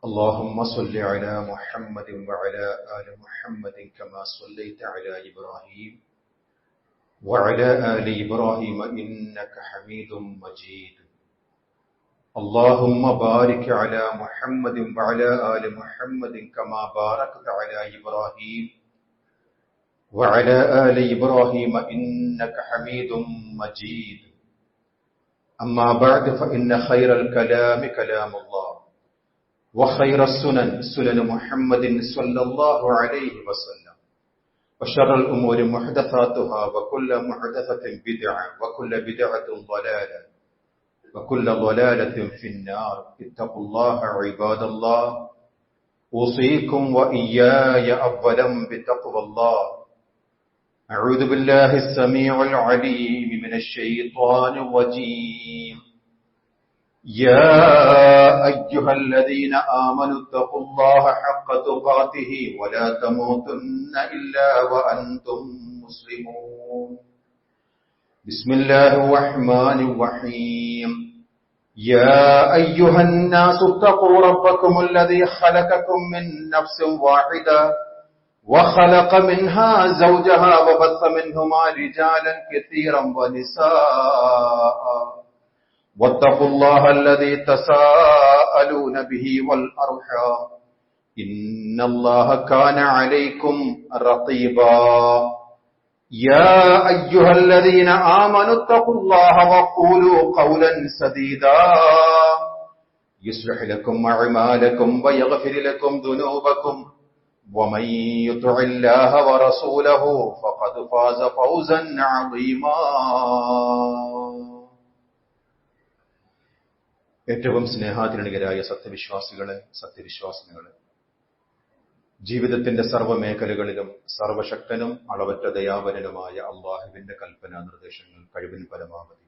اللهم صل على محمد وعلى آل محمد كما صليت على إبراهيم وعلى آل إبراهيم إنك حميد مجيد. اللهم بارك على محمد وعلى آل محمد كما باركت على إبراهيم وعلى آل إبراهيم إنك حميد مجيد. أما بعد فإن خير الكلام كلام الله وخير السنن سنن محمد صلى الله عليه وسلم وشر الأمور محدثاتها وكل محدثة بدعة وكل بدعة ضلالة وكل ضلالة في النار. اتقوا الله عباد الله، أوصيكم وإياي أولا بتقوى الله. أعوذ بالله السميع العليم من الشيطان الرجيم. يا أيها الذين آمنوا اتقوا الله حق تقاته ولا تموتن إلا وأنتم مسلمون. بسم الله الرحمن الرحيم. يا أيها الناس اتقوا ربكم الذي خلقكم من نفس واحدة وخلق منها زوجها وبث منهما رجالا كثيرا ونساء واتقوا الله الذي تساءلون به والأرحام إن الله كان عليكم رقيبا. يا أيها الذين آمنوا اتقوا الله وقولوا قولا سديدا يصلح لكم أعمالكم ويغفر لكم ذنوبكم ومن يطع الله ورسوله فقد فاز فوزا عظيما. ഏറ്റവും സ്നേഹാതിരണികരായ സത്യവിശ്വാസികളെ, സത്യവിശ്വാസിനികളെ, ജീവിതത്തിന്റെ സർവ്വമേഖലകളിലും സർവശക്തനും അളവറ്റ ദയാവരനുമായ അള്ളാഹുവിന്റെ കൽപ്പനാ നിർദ്ദേശങ്ങൾ കഴിവിൻ പരമാവധി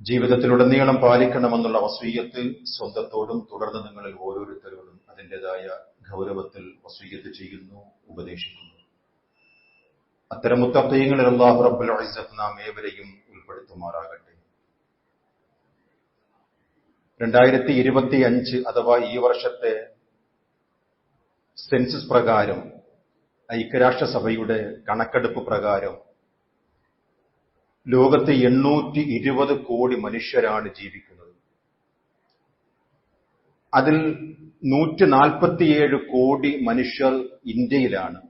ജീവിതത്തിലുടനീളം പാലിക്കണമെന്നുള്ള വസീയത്ത് സ്വന്തത്തോടും തുടർന്ന് നിങ്ങളിൽ ഓരോരുത്തരോടും അതിൻ്റെതായ ഗൗരവത്തിൽ വസീയത്ത് ചെയ്യുന്നു, ഉപദേശിക്കുന്നു. അത്തരം മുത്തഖീങ്ങളിൽ അല്ലാഹു റബ്ബുൽ ഇസ്സത്ത് നാം ഏവരെയും ഉൾപ്പെടുത്തുമാറാകട്ടെ. 2025 അഥവാ ഈ വർഷത്തെ സെൻസസ് പ്രകാരം, ഐക്യരാഷ്ട്രസഭയുടെ കണക്കെടുപ്പ് പ്രകാരം ലോകത്ത് 820 കോടി മനുഷ്യരാണ് ജീവിക്കുന്നത്. അതിൽ 147 കോടി മനുഷ്യർ ഇന്ത്യയിലാണ്,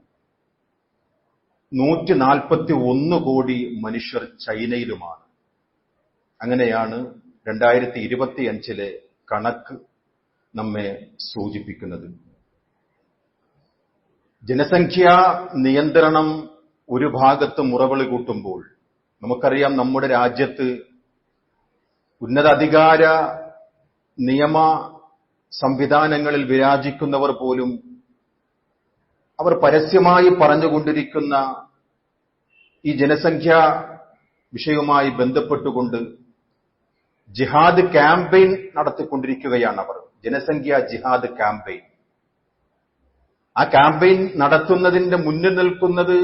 141 കോടി മനുഷ്യർ ചൈനയിലുമാണ്. അങ്ങനെയാണ് 2025 കണക്ക് നമ്മെ സൂചിപ്പിക്കുന്നത്. ജനസംഖ്യാ നിയന്ത്രണം ഒരു ഭാഗത്ത് മുറവിളി കൂട്ടുമ്പോൾ, നമുക്കറിയാം നമ്മുടെ രാജ്യത്ത് ഉന്നതാധികാര നിയമ സംവിധാനങ്ങളിൽ വിരാജിക്കുന്നവർ പോലും അവർ പരസ്യമായി പറഞ്ഞുകൊണ്ടിരിക്കുന്ന ഈ ജനസംഖ്യാ വിഷയവുമായി ബന്ധപ്പെട്ടുകൊണ്ട് ജിഹാദ് ക്യാമ്പയിൻ നടത്തിക്കൊണ്ടിരിക്കുകയാണ്. അവർ ജനസംഖ്യാ ജിഹാദ് ക്യാമ്പയിൻ. ആ ക്യാമ്പയിൻ നടത്തുന്നതിന്റെ മുന്നിൽ നിൽക്കുന്നത്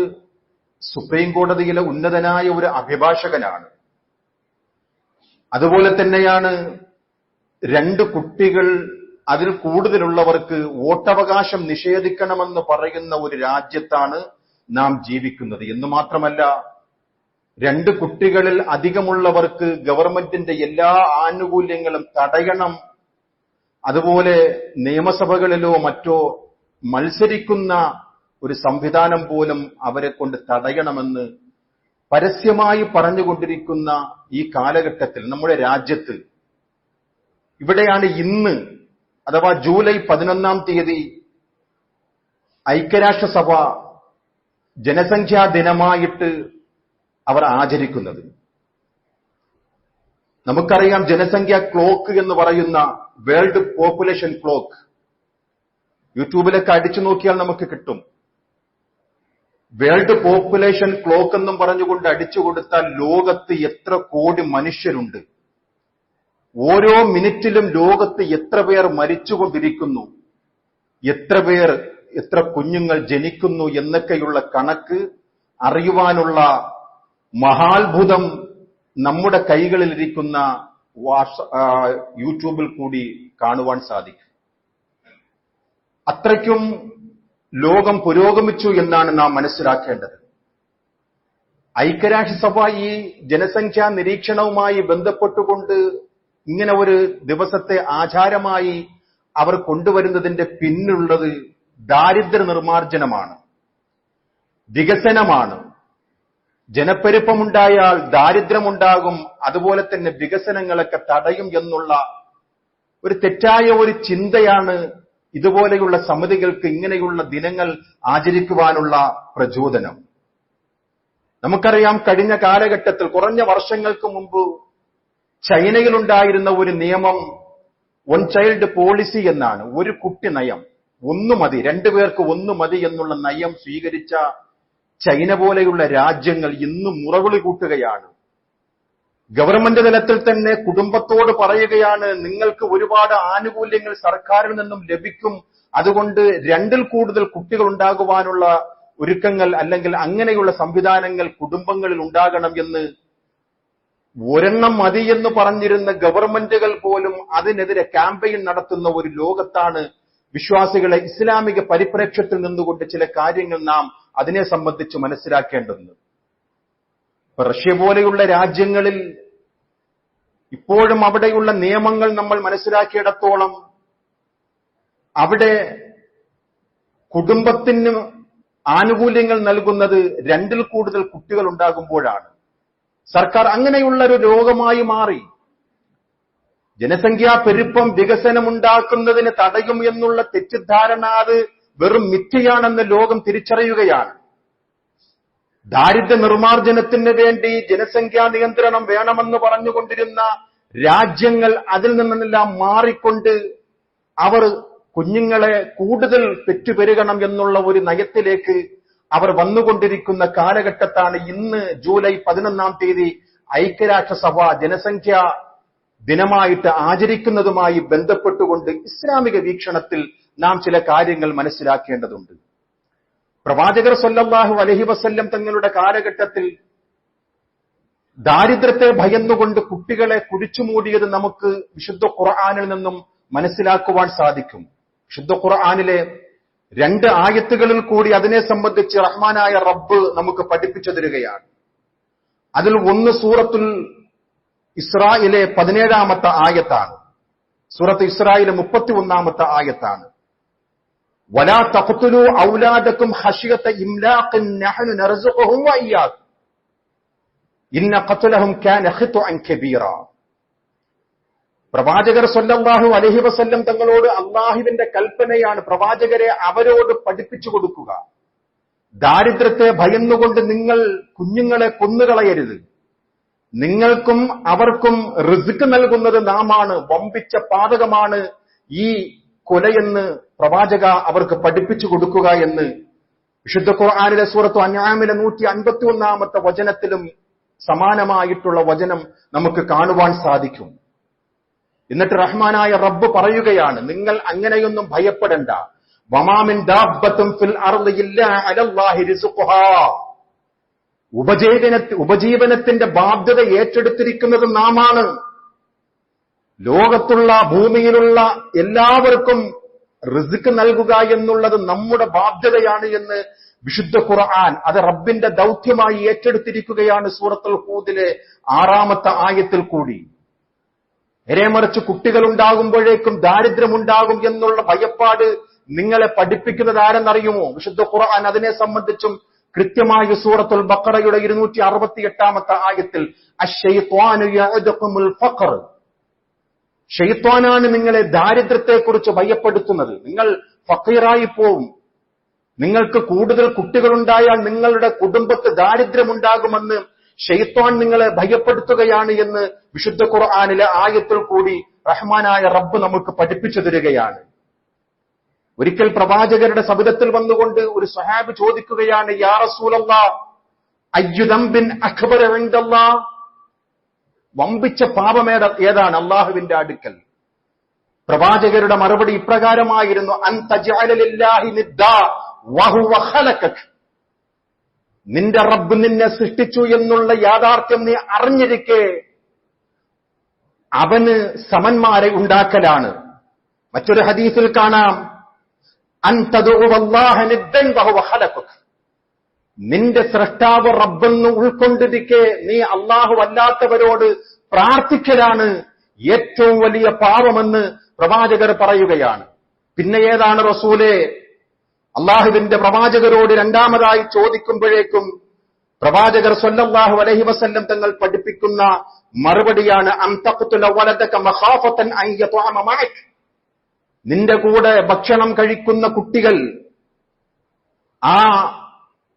സുപ്രീം കോടതിയിലെ ഉന്നതനായ ഒരു അഭിഭാഷകനാണ്. അതുപോലെ തന്നെയാണ് 2 കുട്ടികൾ അതിൽ കൂടുതലുള്ളവർക്ക് വോട്ടവകാശം നിഷേധിക്കണമെന്ന് പറയുന്ന ഒരു രാജ്യത്താണ് നാം ജീവിക്കുന്നത്. എന്ന് മാത്രമല്ല, 2 കുട്ടികളിൽ അധികമുള്ളവർക്ക് ഗവൺമെന്റിന്റെ എല്ലാ ആനുകൂല്യങ്ങളും തടയണം, അതുപോലെ നിയമസഭകളിലോ മറ്റോ മത്സരിക്കുന്ന ഒരു സംവിധാനം പോലും അവരെ കൊണ്ട് തടയണമെന്ന് പരസ്യമായി പറഞ്ഞുകൊണ്ടിരിക്കുന്ന ഈ കാലഘട്ടത്തിൽ നമ്മുടെ രാജ്യത്ത്, ഇവിടെയാണ് ഇന്ന് അഥവാ ജൂലൈ 11 ഐക്യരാഷ്ട്രസഭ ജനസംഖ്യാ ദിനമായിട്ട് അവർ ആചരിക്കുന്നത്. നമുക്കറിയാം, ജനസംഖ്യാ ക്ലോക്ക് എന്ന് പറയുന്ന വേൾഡ് പോപ്പുലേഷൻ ക്ലോക്ക് യൂട്യൂബിലൊക്കെ അടിച്ചു നോക്കിയാൽ നമുക്ക് കിട്ടും. വേൾഡ് പോപ്പുലേഷൻ ക്ലോക്ക് എന്നും പറഞ്ഞുകൊണ്ട് അടിച്ചു കൊടുത്താൽ ലോകത്ത് എത്ര കോടി മനുഷ്യരുണ്ട്, ഓരോ മിനിറ്റിലും ലോകത്ത് എത്ര പേർ മരിച്ചുകൊണ്ടിരിക്കുന്നു, എത്ര കുഞ്ഞുങ്ങൾ ജനിക്കുന്നു എന്നൊക്കെയുള്ള കണക്ക് അറിയുവാനുള്ള മഹാത്ഭുതം നമ്മുടെ കൈകളിലിരിക്കുന്ന യൂട്യൂബിൽ കൂടി കാണുവാൻ സാധിക്കും. അത്രയ്ക്കും ലോകം പുരോഗമിച്ചു എന്നാണ് നാം മനസ്സിലാക്കേണ്ടത്. ഐക്യരാഷ്ട്രസഭ ഈ ജനസംഖ്യാ നിരീക്ഷണവുമായി ബന്ധപ്പെട്ടുകൊണ്ട് ഇങ്ങനെ ഒരു ദിവസത്തെ ആചാരമായി അവർ കൊണ്ടുവരുന്നതിന്റെ പിന്നിലുള്ളത് ദാരിദ്ര്യ നിർമ്മാർജ്ജനമാണ്, വികസനമാണ്. ജനപ്പെരുപ്പമുണ്ടായാൽ ദാരിദ്ര്യമുണ്ടാകും, അതുപോലെ തന്നെ വികസനങ്ങളൊക്കെ തടയും എന്നുള്ള ഒരു തെറ്റായ ഒരു ചിന്തയാണ് ഇതുപോലെയുള്ള സമിതികൾക്ക് ഇങ്ങനെയുള്ള ദിനങ്ങൾ ആചരിക്കുവാനുള്ള പ്രചോദനം. നമുക്കറിയാം, കഴിഞ്ഞ കാലഘട്ടത്തിൽ കുറഞ്ഞ വർഷങ്ങൾക്ക് മുമ്പ് ചൈനയിലുണ്ടായിരുന്ന ഒരു നിയമം വൺ ചൈൽഡ് പോളിസി എന്നാണ്. ഒരു കുട്ടി നയം, ഒന്നു മതി, രണ്ടുപേർക്ക് ഒന്നു മതി എന്നുള്ള നയം സ്വീകരിച്ച ചൈന പോലെയുള്ള രാജ്യങ്ങൾ ഇന്ന് മുറവിളി കൂട്ടുകയാണ്. ഗവൺമെന്റ് തലത്തിൽ തന്നെ കുടുംബത്തോട് പറയുകയാണ്, നിങ്ങൾക്ക് ഒരുപാട് ആനുകൂല്യങ്ങൾ സർക്കാരിൽ നിന്നും ലഭിക്കും, അതുകൊണ്ട് രണ്ടിൽ കൂടുതൽ കുട്ടികൾ ഉണ്ടാകുവാനുള്ള ഒരുക്കങ്ങൾ അല്ലെങ്കിൽ അങ്ങനെയുള്ള സംവിധാനങ്ങൾ കുടുംബങ്ങളിൽ ഉണ്ടാകണം എന്ന് ഒരെണ്ണം മതി എന്ന് പറഞ്ഞിരുന്ന ഗവൺമെന്റുകൾ പോലും അതിനെതിരെ ക്യാമ്പയിൻ നടത്തുന്ന ഒരു ലോകത്താണ് വിശ്വാസികളെ ഇസ്ലാമിക പരിപ്രേക്ഷ്യത്തിൽ നിന്നുകൊണ്ട് ചില കാര്യങ്ങൾ നാം അതിനെ സംബന്ധിച്ച് മനസ്സിലാക്കേണ്ടതുണ്ട്. റഷ്യ പോലെയുള്ള രാജ്യങ്ങളിൽ ഇപ്പോഴും അവിടെയുള്ള നിയമങ്ങൾ നമ്മൾ മനസ്സിലാക്കിയിടത്തോളം അവിടെ കുടുംബത്തിന് ആനുകൂല്യങ്ങൾ നൽകുന്നത് രണ്ടിൽ കൂടുതൽ കുട്ടികൾ ഉണ്ടാകുമ്പോഴാണ്. സർക്കാർ അങ്ങനെയുള്ള ഒരു രോഗമായി മാറി. ജനസംഖ്യാ പെരുപ്പം വികസനമുണ്ടാക്കുന്നതിന് തടയും എന്നുള്ള തെറ്റിദ്ധാരണ അത് വെറും മിഥ്യയാണെന്ന് ലോകം തിരിച്ചറിയുകയാണ്. ദാരിദ്ര്യ നിർമ്മാർജ്ജനത്തിന് വേണ്ടി ജനസംഖ്യാ നിയന്ത്രണം വേണമെന്ന് പറഞ്ഞുകൊണ്ടിരുന്ന രാജ്യങ്ങൾ അതിൽ നിന്നെല്ലാം മാറിക്കൊണ്ട് അവർ കുഞ്ഞുങ്ങളെ കൂടുതൽ പെറ്റുപെരുകണം എന്നുള്ള ഒരു നയത്തിലേക്ക് അവർ വന്നുകൊണ്ടിരിക്കുന്ന കാലഘട്ടത്താണ് ഇന്ന് ജൂലൈ 11 ഐക്യരാഷ്ട്രസഭ ജനസംഖ്യാ ദിനമായിട്ട് ആചരിക്കുന്നതുമായി ബന്ധപ്പെട്ടുകൊണ്ട് ഇസ്ലാമിക വീക്ഷണത്തിൽ നാം ചില കാര്യങ്ങൾ മനസ്സിലാക്കേണ്ടതുണ്ട്. പ്രവാചകർ സല്ലല്ലാഹു അലൈഹി വസല്ലം തങ്ങളുടെ കാലഘട്ടത്തിൽ ദാരിദ്ര്യത്തെ ഭയന്നുകൊണ്ട് കുട്ടികളെ കുഴിച്ചുമൂടിയത് നമുക്ക് വിശുദ്ധ ഖുർആനിൽ നിന്നും മനസ്സിലാക്കുവാൻ സാധിക്കും. വിശുദ്ധ ഖുർആനിലെ 2 ആയത്തുകളിൽ കൂടി അതിനെ സംബന്ധിച്ച് റഹ്മാനായ റബ്ബ് നമുക്ക് പഠിപ്പിച്ചു തരികയാണ്. അതിൽ ഒന്ന് സൂറത്തുൽ ഇസ്രായിലെ 17-ാമത്തെ ആയത്താണ്. സൂറത്ത് ഇസ്രായിലെ 31-ാമത്തെ ആയത്താണ്. വലാ തഖ്തുലൂ ഔലാദകും ഖശിയത ഇംലാഖിൻ നഹ്നു നർസുഖുഹും വഇയ്യാകും ഇന്ന ഖത്ലഹും കാന ഖിത്അൻ കബീറ. പ്രവാചകർ സല്ലല്ലാഹു അലൈഹി വസല്ലം തങ്ങളോട് അല്ലാഹുവിന്റെ കൽപ്പനയാണ്, പ്രവാചകരെ അവരോട് പഠിപ്പിച്ചു കൊടുക്കുക, ദാരിദ്ര്യത്തെ ഭയന്നുകൊണ്ട് നിങ്ങൾ കുഞ്ഞുങ്ങളെ കൊന്നുകളയരുത്, നിങ്ങൾക്കും അവർക്കും റിസ്ക് നൽകുന്നത് നാമാണ്, വമ്പിച്ച പാതകമാണ് ഈ കൊലയെന്ന് പ്രവാചക അവർക്ക് പഠിപ്പിച്ചു കൊടുക്കുക എന്ന് വിശുദ്ധ ഖുർആനിലെ സൂറത്തു അൻആമിലെ 151-ാമത്തെ വചനത്തിലും സമാനമായിട്ടുള്ള വചനം നമുക്ക് കാണുവാൻ സാധിക്കും. എന്നിട്ട് റഹ്മാനായ റബ്ബ് പറയുകയാണ്, നിങ്ങൾ അങ്ങനെയൊന്നും ഭയപ്പെടണ്ട. വമാ മിൻ ദാബ്ബത്തുൻ ഫിൽ അർളി ഇല്ലാ അലല്ലാഹി റിസ്ഖുഹാ. ഉപജീവനത്തിന്റെ ബാധ്യത ഏറ്റെടുത്തിരിക്കുന്നത് നാമാണ്. ലോകത്തുള്ള ഭൂമിയിലുള്ള എല്ലാവർക്കും റിസ്ക് നൽകുക എന്നുള്ളത് നമ്മുടെ ബാധ്യതയാണ് എന്ന് വിശുദ്ധ ഖുർആൻ അത് റബ്ബിന്റെ ദൗത്യമായി ഏറ്റെടുത്തിരിക്കുകയാണ് സൂറത്തുൽ ഹൂദിലെ 6-ാമത്തെ ആയത്തിൽ കൂടി. നേരെമറിച്ച് കുട്ടികൾ ഉണ്ടാകുമ്പോഴേക്കും ദാരിദ്ര്യമുണ്ടാകും എന്നുള്ള ഭയപ്പാട് നിങ്ങളെ പഠിപ്പിക്കുന്നത് ആരെന്നറിയുമോ? വിശുദ്ധ ഖുർആൻ അതിനെ സംബന്ധിച്ചും കൃത്യമായി സൂറത്തുൽ ബഖറയുടെ 268-ാമത്തെ ആയത്തിൽ അശ്ശൈത്വാനു യഅദുകുമുൽ ഫഖർ, ശൈത്വാനാണ് നിങ്ങളെ ദാരിദ്ര്യത്തെക്കുറിച്ച് ഭയപ്പെടുത്തുന്നത്. നിങ്ങൾ ഫഖീറായി പോവും, നിങ്ങൾക്ക് കൂടുതൽ കുട്ടികളുണ്ടായാൽ നിങ്ങളുടെ കുടുംബത്ത് ദാരിദ്ര്യമുണ്ടാകുമെന്ന് ശൈത്വാൻ നിങ്ങളെ ഭയപ്പെടുത്തുകയാണ് എന്ന് വിശുദ്ധ ഖുർആനിലെ ആയത്തിൽ കൂടി റഹ്മാനായ റബ്ബ് നമുക്ക് പഠിപ്പിച്ചു തരികയാണ്. ഒരിക്കൽ പ്രവാചകരുടെ സബിതത്തിൽ വന്നുകൊണ്ട് ഒരു സ്വഹാബി ചോദിക്കുകയാണ്, യാ റസൂലല്ലാഹ് അയ്യു ദംബിൻ അക്ബർ ഇൻദല്ലാഹ്, വമ്പിച്ച പാപം ഏതാണ് അല്ലാഹുവിന്റെ അടുക്കൽ? പ്രവാചകരുടെ മറുപടി ഇപ്രകാരമായിരുന്നു, അൻ തജ്അല ലില്ലാഹി നിദ്ദാ വഹുവ ഖലഖക, നിന്റെ റബ്ബ് നിന്നെ സൃഷ്ടിച്ചു എന്നുള്ള യാഥാർത്ഥ്യം നീ അറിഞ്ഞിരിക്കെ അവന് സമന്മാരെ ഉണ്ടാക്കലാണ്. മറ്റൊരു ഹദീസിൽ കാണാം, അൻ തദ്ഉ അല്ലാഹ നിദ്ദൻ വഹുവ ഖലഖക, നിന്റെ സ്രഷ്ടാവ് റബ്ബെന്ന് ഉൾക്കൊണ്ടിരിക്കെ നീ അല്ലാഹു അല്ലാത്തവരോട് പ്രാർത്ഥിക്കലാണ് ഏറ്റവും വലിയ പാപമെന്ന് പ്രവാചകർ പറയുകയാണ്. പിന്നെ ഏതാണ് റസൂലേ? അള്ളാഹുവിന്റെ പ്രവാചകരോട് രണ്ടാമതായി ചോദിക്കുമ്പോഴേക്കും പ്രവാചകർ സ്വല്ലല്ലാഹു അലൈഹി വസല്ലം തങ്ങൾ പഠിപ്പിക്കുന്ന മറുപടിയാണ് അൻ തഖ്തുല വലദക മഖാഫതൻ അൻ യത്അമ മഅക, നിന്റെ കൂടെ ഭക്ഷണം കഴിക്കുന്ന കുട്ടികൾ, ആ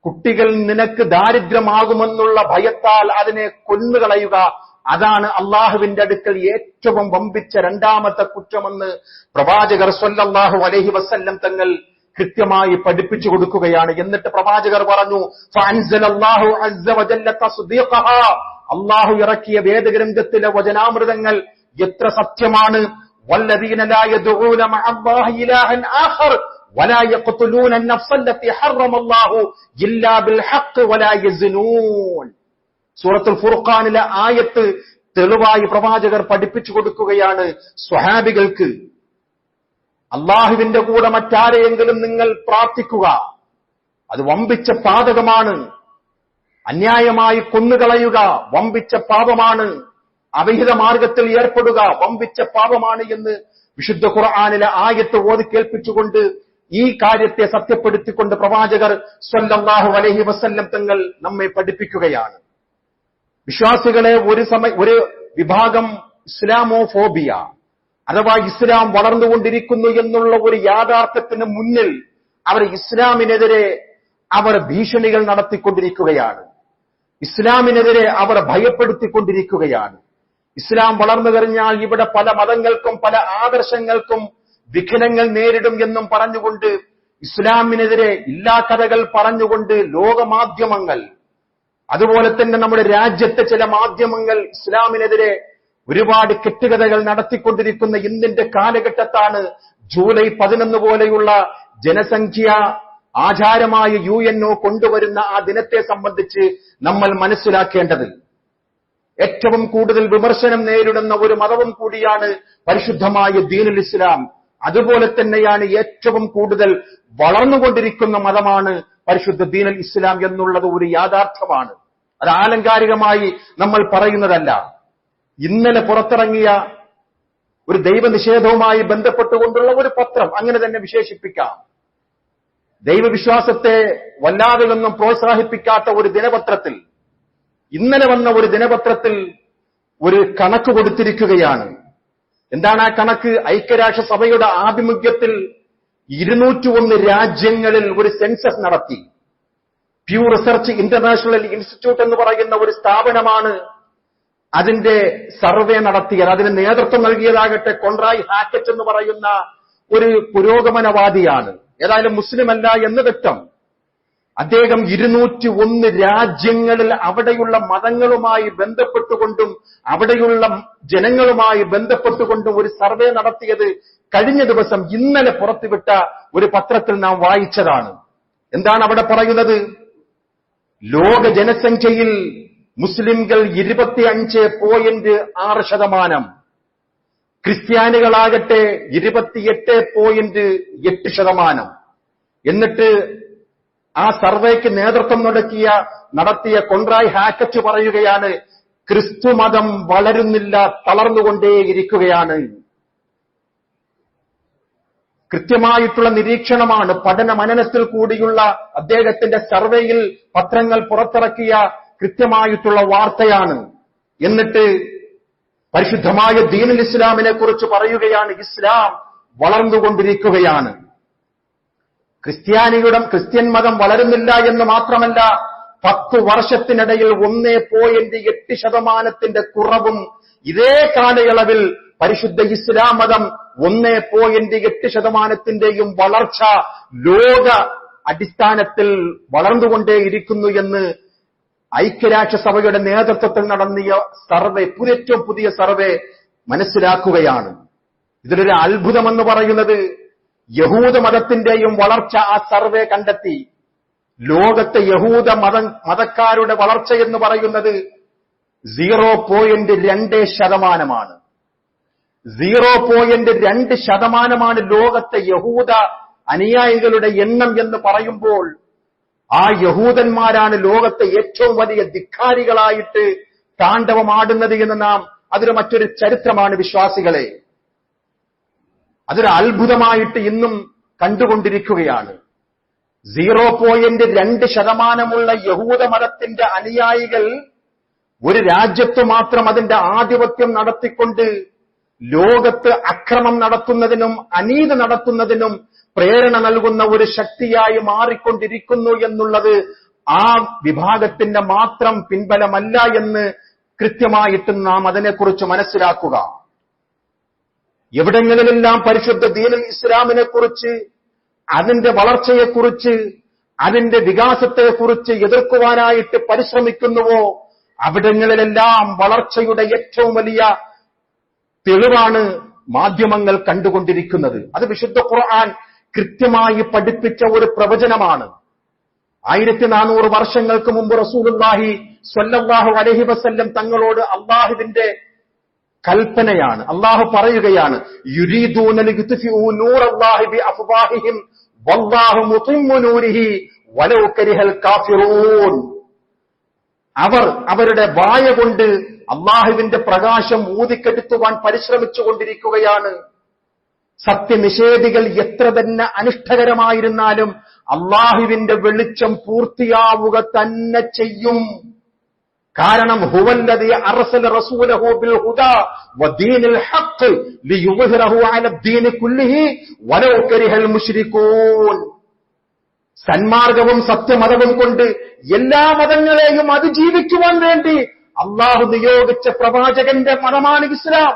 കുട്ടികൾ നിനക്ക് ദാരിദ്ര്യമാകുമെന്നുള്ള ഭയത്താൽ അതിനെ കൊന്നുകളയുക, അതാണ് അള്ളാഹുവിന്റെ അടുക്കൽ ഏറ്റവും വമ്പിച്ച രണ്ടാമത്തെ കുറ്റമെന്ന് പ്രവാചകർ സ്വല്ലല്ലാഹു അലൈഹി വസല്ലം തങ്ങൾ കൃത്യമായി പഠിപ്പിച്ചു കൊടുക്കുകയാണ്. എന്നിട്ട് പ്രവാചകർ പറഞ്ഞു, ഫഅൻസലല്ലാഹു അസ്സ വജല്ല തസ്ദീഖഹാ, അള്ളാഹു ഇറക്കിയ വേദഗ്രന്ഥത്തിലെ വചനാമൃതങ്ങൾ എത്ര സത്യമാണ്. വല്ലദീന ലാ യദ്ഊന മഅല്ലാഹി ഇലാഹൻ ആഖർ വലാ യഖ്തുലൂന അൻ-നഫ്സ അല്ലതി ഹറമല്ലാഹു ഇല്ലാ ബിൽ ഹഖ് വലാ യസ്നൂൻ. സൂറത്തുൽ ഫുർഖാനിലെ ആയത്ത് തെളിവായി പ്രവാചകർ പഠിപ്പിച്ചു കൊടുക്കുകയാണ് സ്വഹാബികൾക്ക്. അള്ളാഹുവിന്റെ കൂടെ മറ്റാരെയെങ്കിലും നിങ്ങൾ പ്രാർത്ഥിക്കുക, അത് വമ്പിച്ച പാതകമാണ്. അന്യായമായി കൊന്നുകളയുക വമ്പിച്ച പാപമാണ്. അവിഹിത മാർഗത്തിൽ ഏർപ്പെടുക വമ്പിച്ച പാപമാണ് എന്ന് വിശുദ്ധ ഖുർആനിലെ ആയത്ത് ഓതി കേൾപ്പിച്ചുകൊണ്ട് ഈ കാര്യത്തെ സത്യപ്പെടുത്തിക്കൊണ്ട് പ്രവാചകർ സ്വല്ലല്ലാഹു അലൈഹി വസല്ലം തങ്ങൾ നമ്മെ പഠിപ്പിക്കുകയാണ്. വിശ്വാസികളെ ഒരു വിഭാഗം ഇസ്ലാമോഫോബിയ അഥവാ ഇസ്ലാം വളർന്നുകൊണ്ടിരിക്കുന്നു എന്നുള്ള ഒരു യാഥാർത്ഥ്യത്തിന് മുന്നിൽ അവർ ഇസ്ലാമിനെതിരെ അവർ ഭീഷണികൾ നടത്തിക്കൊണ്ടിരിക്കുകയാണ്. ഇസ്ലാമിനെതിരെ അവർ ഭയപ്പെടുത്തിക്കൊണ്ടിരിക്കുകയാണ്. ഇസ്ലാം വളർന്നു കഴിഞ്ഞാൽ ഇവിടെ പല മതങ്ങൾക്കും പല ആദർശങ്ങൾക്കും വിഘ്നങ്ങൾ നേരിടും എന്നും പറഞ്ഞുകൊണ്ട് ഇസ്ലാമിനെതിരെ ഇല്ലാ കഥകൾ പറഞ്ഞുകൊണ്ട് ലോകമാധ്യമങ്ങൾ, അതുപോലെ തന്നെ നമ്മുടെ രാജ്യത്തെ ചില മാധ്യമങ്ങൾ ഇസ്ലാമിനെതിരെ ഒരുപാട് കെട്ടുകഥകൾ നടത്തിക്കൊണ്ടിരിക്കുന്ന ഇന്നിന്റെ കാലഘട്ടത്താണ് ജൂലൈ 11 പോലെയുള്ള ജനസംഖ്യ ആചാരമായ UNO കൊണ്ടുവരുന്ന ആ ദിനത്തെ സംബന്ധിച്ച് നമ്മൾ മനസ്സിലാക്കേണ്ടത്. ഏറ്റവും കൂടുതൽ വിമർശനം നേരിടുന്ന ഒരു മതവും കൂടിയാണ് പരിശുദ്ധമായ ദീനുൽ ഇസ്ലാം. അതുപോലെ തന്നെയാണ് ഏറ്റവും കൂടുതൽ വളർന്നുകൊണ്ടിരിക്കുന്ന മതമാണ് പരിശുദ്ധ ദീനുൽ ഇസ്ലാം എന്നുള്ളത് ഒരു യാഥാർത്ഥ്യമാണ്. അത് ആലങ്കാരികമായി നമ്മൾ പറയുന്നതല്ല. ഇന്നലെ പുറത്തിറങ്ങിയ ഒരു ദൈവനിഷേധവുമായി ബന്ധപ്പെട്ടുകൊണ്ടുള്ള ഒരു പത്രം, അങ്ങനെ തന്നെ വിശേഷിപ്പിക്കാം, ദൈവവിശ്വാസത്തെ വല്ലാതെയൊന്നും പ്രോത്സാഹിപ്പിക്കാത്ത ഒരു ദിനപത്രത്തിൽ, ഇന്നലെ വന്ന ഒരു ദിനപത്രത്തിൽ ഒരു കണക്ക് കൊടുത്തിരിക്കുകയാണ്. എന്താണ് ആ കണക്ക്? ഐക്യരാഷ്ട്രസഭയുടെ ആഭിമുഖ്യത്തിൽ 201 രാജ്യങ്ങളിൽ ഒരു സെൻസസ് നടത്തി. പ്യൂ റിസർച്ച് ഇന്റർനാഷണൽ ഇൻസ്റ്റിറ്റ്യൂട്ട് എന്ന് പറയുന്ന ഒരു സ്ഥാപനമാണ് അതിന്റെ സർവേ നടത്തിയത്. അതിന് നേതൃത്വം നൽകിയതാകട്ടെ കോൺറായ് ഹാക്കറ്റ് എന്ന് പറയുന്ന ഒരു പുരോഗമനവാദിയാണ്. ഏതായാലും മുസ്ലിമല്ല എന്ന് വ്യക്തം. അദ്ദേഹം 201 രാജ്യങ്ങളിൽ അവിടെയുള്ള മതങ്ങളുമായി ബന്ധപ്പെട്ടുകൊണ്ടും അവിടെയുള്ള ജനങ്ങളുമായി ബന്ധപ്പെട്ടുകൊണ്ടും ഒരു സർവേ നടത്തിയത് കഴിഞ്ഞ ദിവസം ഇന്നലെ പുറത്തുവിട്ട ഒരു പത്രത്തിൽ നാം വായിച്ചതാണ്. എന്താണ് അവിടെ പറയുന്നത്? ലോക ജനസംഖ്യയിൽ മുസ്ലിംകൾ 25.6%, ക്രിസ്ത്യാനികളാകട്ടെ 28.8%. എന്നിട്ട് ആ സർവേക്ക് നേതൃത്വം നടത്തിയ കോൺറായ് ഹാക്കറ്റ് പറയുകയാണ്, ക്രിസ്തുമതം വളരുന്നില്ല, തളർന്നുകൊണ്ടേയിരിക്കുകയാണ്. കൃത്യമായിട്ടുള്ള നിരീക്ഷണമാണ്, പഠന മനനത്തിൽ കൂടിയുള്ള അദ്ദേഹത്തിന്റെ സർവേയിൽ പത്രങ്ങൾ പുറത്തിറക്കിയ കൃത്യമായിട്ടുള്ള വാർത്തയാണ്. എന്നിട്ട് പരിശുദ്ധമായ ദീനുൽ ഇസ്ലാമിനെ കുറിച്ച് പറയുകയാണ്, ഇസ്ലാം വളർന്നുകൊണ്ടിരിക്കുകയാണ്. ക്രിസ്ത്യൻ മതം വളരുന്നില്ല എന്ന് മാത്രമല്ല, 10 വർഷത്തിനിടയിൽ 1.8% കുറവും, ഇതേ കാലയളവിൽ പരിശുദ്ധ ഇസ്ലാം മതം 1.8% വളർച്ച ലോക അടിസ്ഥാനത്തിൽ വളർന്നുകൊണ്ടേയിരിക്കുന്നു എന്ന് ഐക്യരാഷ്ട്രസഭയുടെ നേതൃത്വത്തിൽ നടത്തിയ സർവേ, ഏറ്റവും പുതിയ സർവേ മനസ്സിലാക്കുകയാണ്. ഇതിലൊരു അത്ഭുതമെന്ന് പറയുന്നത് യഹൂദ മതത്തിന്റെയും വളർച്ച ആ സർവേ കണ്ടെത്തി. ലോകത്തെ യഹൂദ മതക്കാരുടെ വളർച്ച എന്ന് പറയുന്നത് 0.2%. 0.2% ലോകത്തെ യഹൂദ അനുയായികളുടെ എണ്ണം എന്ന് പറയുമ്പോൾ ആ യഹൂദന്മാരാണ് ലോകത്തെ ഏറ്റവും വലിയ ധിക്കാരികളായിട്ട് താണ്ഡവമാടുന്നത് എന്ന് നാം അതൊരു മറ്റൊരു ചരിത്രമാണ് വിശ്വാസികളെ. അതൊരു അത്ഭുതമായിട്ട് ഇന്നും കണ്ടുകൊണ്ടിരിക്കുകയാണ്. 0.2% യഹൂദ മതത്തിന്റെ അനുയായികൾ ഒരു രാജ്യത്ത് മാത്രം അതിന്റെ ആധിപത്യം നടത്തിക്കൊണ്ട് ലോകത്ത് അക്രമം നടത്തുന്നതിനും അനീതി നടത്തുന്നതിനും പ്രേരണ നൽകുന്ന ഒരു ശക്തിയായി മാറിക്കൊണ്ടിരിക്കുന്നു എന്നുള്ളത് ആ വിഭാഗത്തിന്റെ മാത്രം പിൻബലമല്ല എന്ന് കൃത്യമായിട്ട് നാം അതിനെക്കുറിച്ച് മനസ്സിലാക്കുക. എവിടങ്ങളിലെല്ലാം പരിശുദ്ധ ദീനുൽ ഇസ്ലാമിനെ കുറിച്ച്, അതിന്റെ വളർച്ചയെക്കുറിച്ച്, അതിന്റെ വികാസത്തെക്കുറിച്ച് എതിർക്കുവാനായിട്ട് പരിശ്രമിക്കുന്നുവോ അവിടങ്ങളിലെല്ലാം വളർച്ചയുടെ ഏറ്റവും വലിയ തെളിവാണ് മാധ്യമങ്ങൾ കണ്ടുകൊണ്ടിരിക്കുന്നത്. അത് വിശുദ്ധ ഖുർആൻ കൃത്യമായി പഠിപ്പിച്ച ഒരു പ്രവചനമാണ്. 1400 വർഷങ്ങൾക്ക് മുമ്പ് റസൂലുള്ളാഹി സ്വല്ലല്ലാഹു അലൈഹി വസല്ലം തങ്ങളോട് അള്ളാഹുവിന്റെ കൽപ്പനയാണ്. അള്ളാഹു പറയുകയാണ്, യുരീദൂന ലിയുത്ഫിഉ നൂറല്ലാഹി ബിഅഫ്വാഹിഹിം വല്ലാഹു മുതിമ്മു നൂരിഹി വലൗ കരിഹൽ കാഫിറൂൻ. അവർ അവരുടെ വായ കൊണ്ട് അള്ളാഹുവിന്റെ പ്രകാശം ഊതിക്കെടുത്തുവാൻ പരിശ്രമിച്ചുകൊണ്ടിരിക്കുകയാണ്. സത്യനിഷേധികൾ എത്ര തന്നെ അനിഷ്ടകരമായിരുന്നാലും അള്ളാഹുവിന്റെ വെളിച്ചം പൂർത്തിയാവുക തന്നെ ചെയ്യും. കാരണം ഹുവല്ലദീ അർസല റസൂലഹു ബിൽ ഹുദാ വദീനിൽ ഹഖ് ലിയുദ്ഹിറഹു അലദ്ദീനി കുല്ലിഹി വലൗ കരിഹൽ മുശ്രികൂൻ. സന്മാർഗവും സത്യമതവും കൊണ്ട് എല്ലാ മതങ്ങളെയും അതിജീവിക്കുവാൻ വേണ്ടി അള്ളാഹു നിയോഗിച്ച പ്രവാചകന്റെ മതമാണ് ഇസ്ലാം.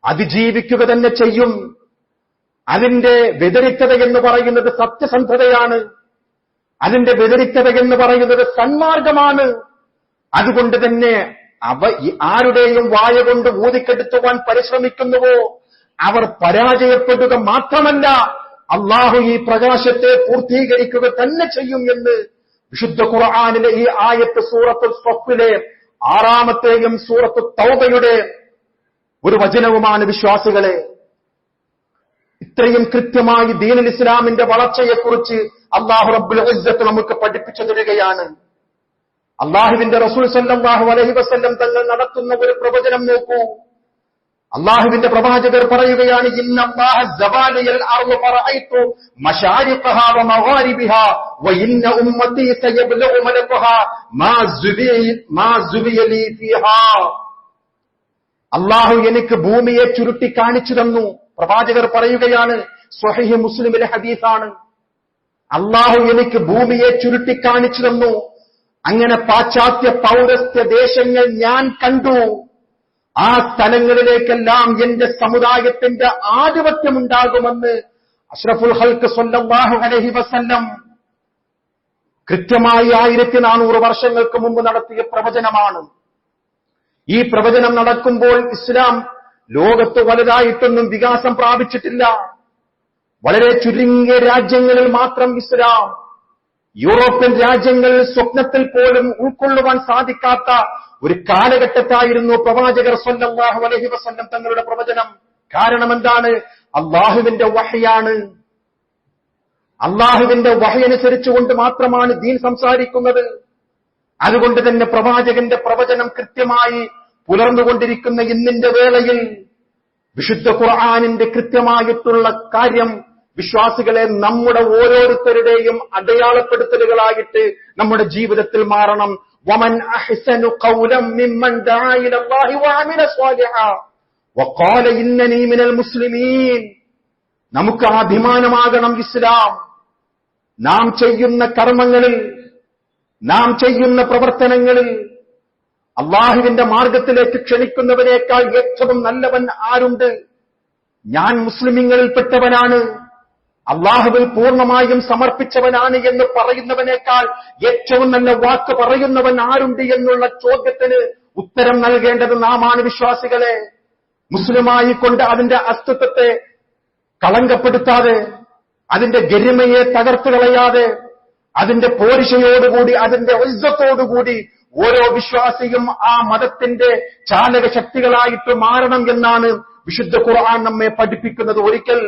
അതിജീവിക്കുക തന്നെ ചെയ്യും. അതിന്റെ വ്യതിരിക്തത എന്ന് പറയുന്നത് സത്യസന്ധതയാണ്. അതിന്റെ വ്യതിരിക്തത എന്ന് പറയുന്നത് സന്മാർഗമാണ്. അതുകൊണ്ട് തന്നെ ആരുടെയും വായ കൊണ്ട് ഊതിക്കെടുത്തുവാൻ പരിശ്രമിക്കുന്നുവോ അവർ പരാജയപ്പെടുക മാത്രമല്ല, അള്ളാഹു ഈ പ്രകാശത്തെ പൂർത്തീകരിക്കുക തന്നെ ചെയ്യും എന്ന് വിശുദ്ധ ഖുർആനിലെ ഈ ആയത്ത് സൂറത്തുൽ സഫിലെ 6-ാമത്തെയും സൂറത്തു തൗബയുടെ ഒരു വചനവുമാണ്. വിശ്വാസികളെ, ഇത്രയും കൃത്യമായി ദീനുൽ ഇസ്ലാമിന്റെ വളർച്ചയെക്കുറിച്ച് അല്ലാഹു റബ്ബുൽ ഇസ്സത്ത് നമുക്ക് പഠിപ്പിച്ചു തരികയാണ്. അല്ലാഹുവിന്റെ റസൂൽ സല്ലല്ലാഹു അലൈഹി വസല്ലം തങ്ങൾ നടത്തുന്ന ഒരു പ്രവചനം നോക്കൂ. അല്ലാഹുവിന്റെ പ്രവാചകർ പറയുകയാണ്, ഇന്നല്ലാഹ സവാലിയൽ അർള് ഫറഅയ്തു മശാരിഖഹാ വമഗാരിബിഹാ വഇന്ന ഉമ്മതി സയബ്ലഉ മലകുഹാ മാ സുബിയലി ഫീഹാ. അല്ലാഹു എനിക്ക് ഭൂമിയെ ചുരുട്ടി കാണിച്ചു തന്നു. പ്രവാചകർ പറയുകയാണ്, സ്വഹീഹ് മുസ്ലിമിലെ ഹദീസാണ്. അല്ലാഹു എനിക്ക് ഭൂമിയെ ചുരുട്ടി കാണിച്ചു തന്നു. അങ്ങനെ പാശ്ചാത്യ പൗരസ്ത്യ ദേശങ്ങൾ ഞാൻ കണ്ടു. ആ സ്ഥലങ്ങളിലേക്കെല്ലാം എന്റെ സമുദായത്തിന്റെ ആധിപത്യമുണ്ടാകുമെന്ന് അഷ്റഫുൽ ഖൽഖ് സ്വല്ലല്ലാഹു അലൈഹി വസല്ലം കൃത്യമായി 1400 വർഷങ്ങൾക്ക് മുമ്പ് നടത്തിയ പ്രവചനമാണ്. ഈ പ്രവചനം നടക്കുമ്പോൾ ഇസ്ലാം ലോകത്ത് വലുതായിട്ടൊന്നും വികാസം പ്രാപിച്ചിട്ടില്ല. വളരെ ചുരുങ്ങിയ രാജ്യങ്ങളിൽ മാത്രം ഇസ്ലാം, യൂറോപ്യൻ രാജ്യങ്ങളിൽ സ്വപ്നത്തിൽ പോലും ഉൾക്കൊള്ളുവാൻ സാധിക്കാത്ത ഒരു കാലഘട്ടത്തായിരുന്നു പ്രവാചകർ സ്വല്ലല്ലാഹു അലൈഹി വസല്ലം തങ്ങളുടെ പ്രവചനം. കാരണം എന്താണ്? അള്ളാഹുവിന്റെ വഹയാണ്. അള്ളാഹുവിന്റെ വഹയനുസരിച്ചുകൊണ്ട് മാത്രമാണ് ദീൻ സംസാരിക്കുന്നത്. അതുകൊണ്ട് തന്നെ പ്രവാചകന്റെ പ്രവചനം കൃത്യമായി പുലർന്നുകൊണ്ടിരിക്കുന്ന ഇന്നിന്റെ വേളയിൽ വിശുദ്ധ ഖുർആനിന്റെ കൃത്യമായിട്ടുള്ള കാര്യം വിശ്വാസികളെ നമ്മുടെ ഓരോരുത്തരുടെയും അടയാളപ്പെടുത്തലുകളായിട്ട് നമ്മുടെ ജീവിതത്തിൽ മാറണം. വമൻ അഹ്സനു ഖൗലൻ മിമ്മൻ ദഅ ഇലല്ലാഹി വഅമില സ്വാലിഹാ വഖാല ഇന്നനി മിനൽ മുസ്ലിമീൻ. നമുക്ക് അഭിമാനമാകണം ഇസ്ലാം. നാം ചെയ്യുന്ന കർമ്മങ്ങളിൽ, നാം ചെയ്യുന്ന പ്രവർത്തനങ്ങളിൽ അള്ളാഹുവിന്റെ മാർഗത്തിലേക്ക് ക്ഷണിക്കുന്നവനേക്കാൾ ഏറ്റവും നല്ലവൻ ആരുണ്ട്? ഞാൻ മുസ്ലിമീങ്ങളിൽപ്പെട്ടവനാണ്, അള്ളാഹുവിൽ പൂർണ്ണമായും സമർപ്പിച്ചവനാണ് എന്ന് പറയുന്നവനേക്കാൾ ഏറ്റവും നല്ല വാക്ക് പറയുന്നവൻ ആരുണ്ട് എന്നുള്ള ചോദ്യത്തിന് ഉത്തരം നൽകേണ്ടത് നാമാണ് വിശ്വാസികളെ. മുസ്ലിമായിക്കൊണ്ട് അതിന്റെ അസ്തിത്വത്തെ കളങ്കപ്പെടുത്താതെ, അതിന്റെ ഗരിമയെ തകർത്തു കളയാതെ, അതിന്റെ പോരിശയോടുകൂടി, അതിന്റെ ഇസ്സത്തോടുകൂടി ഓരോ വിശ്വാസിയും ആ മതത്തിന്റെ ചാലക ശക്തികളായിട്ട് മാറണം എന്നാണ് വിശുദ്ധ ഖുർആൻ നമ്മെ പഠിപ്പിക്കുന്നത്. ഒരിക്കൽ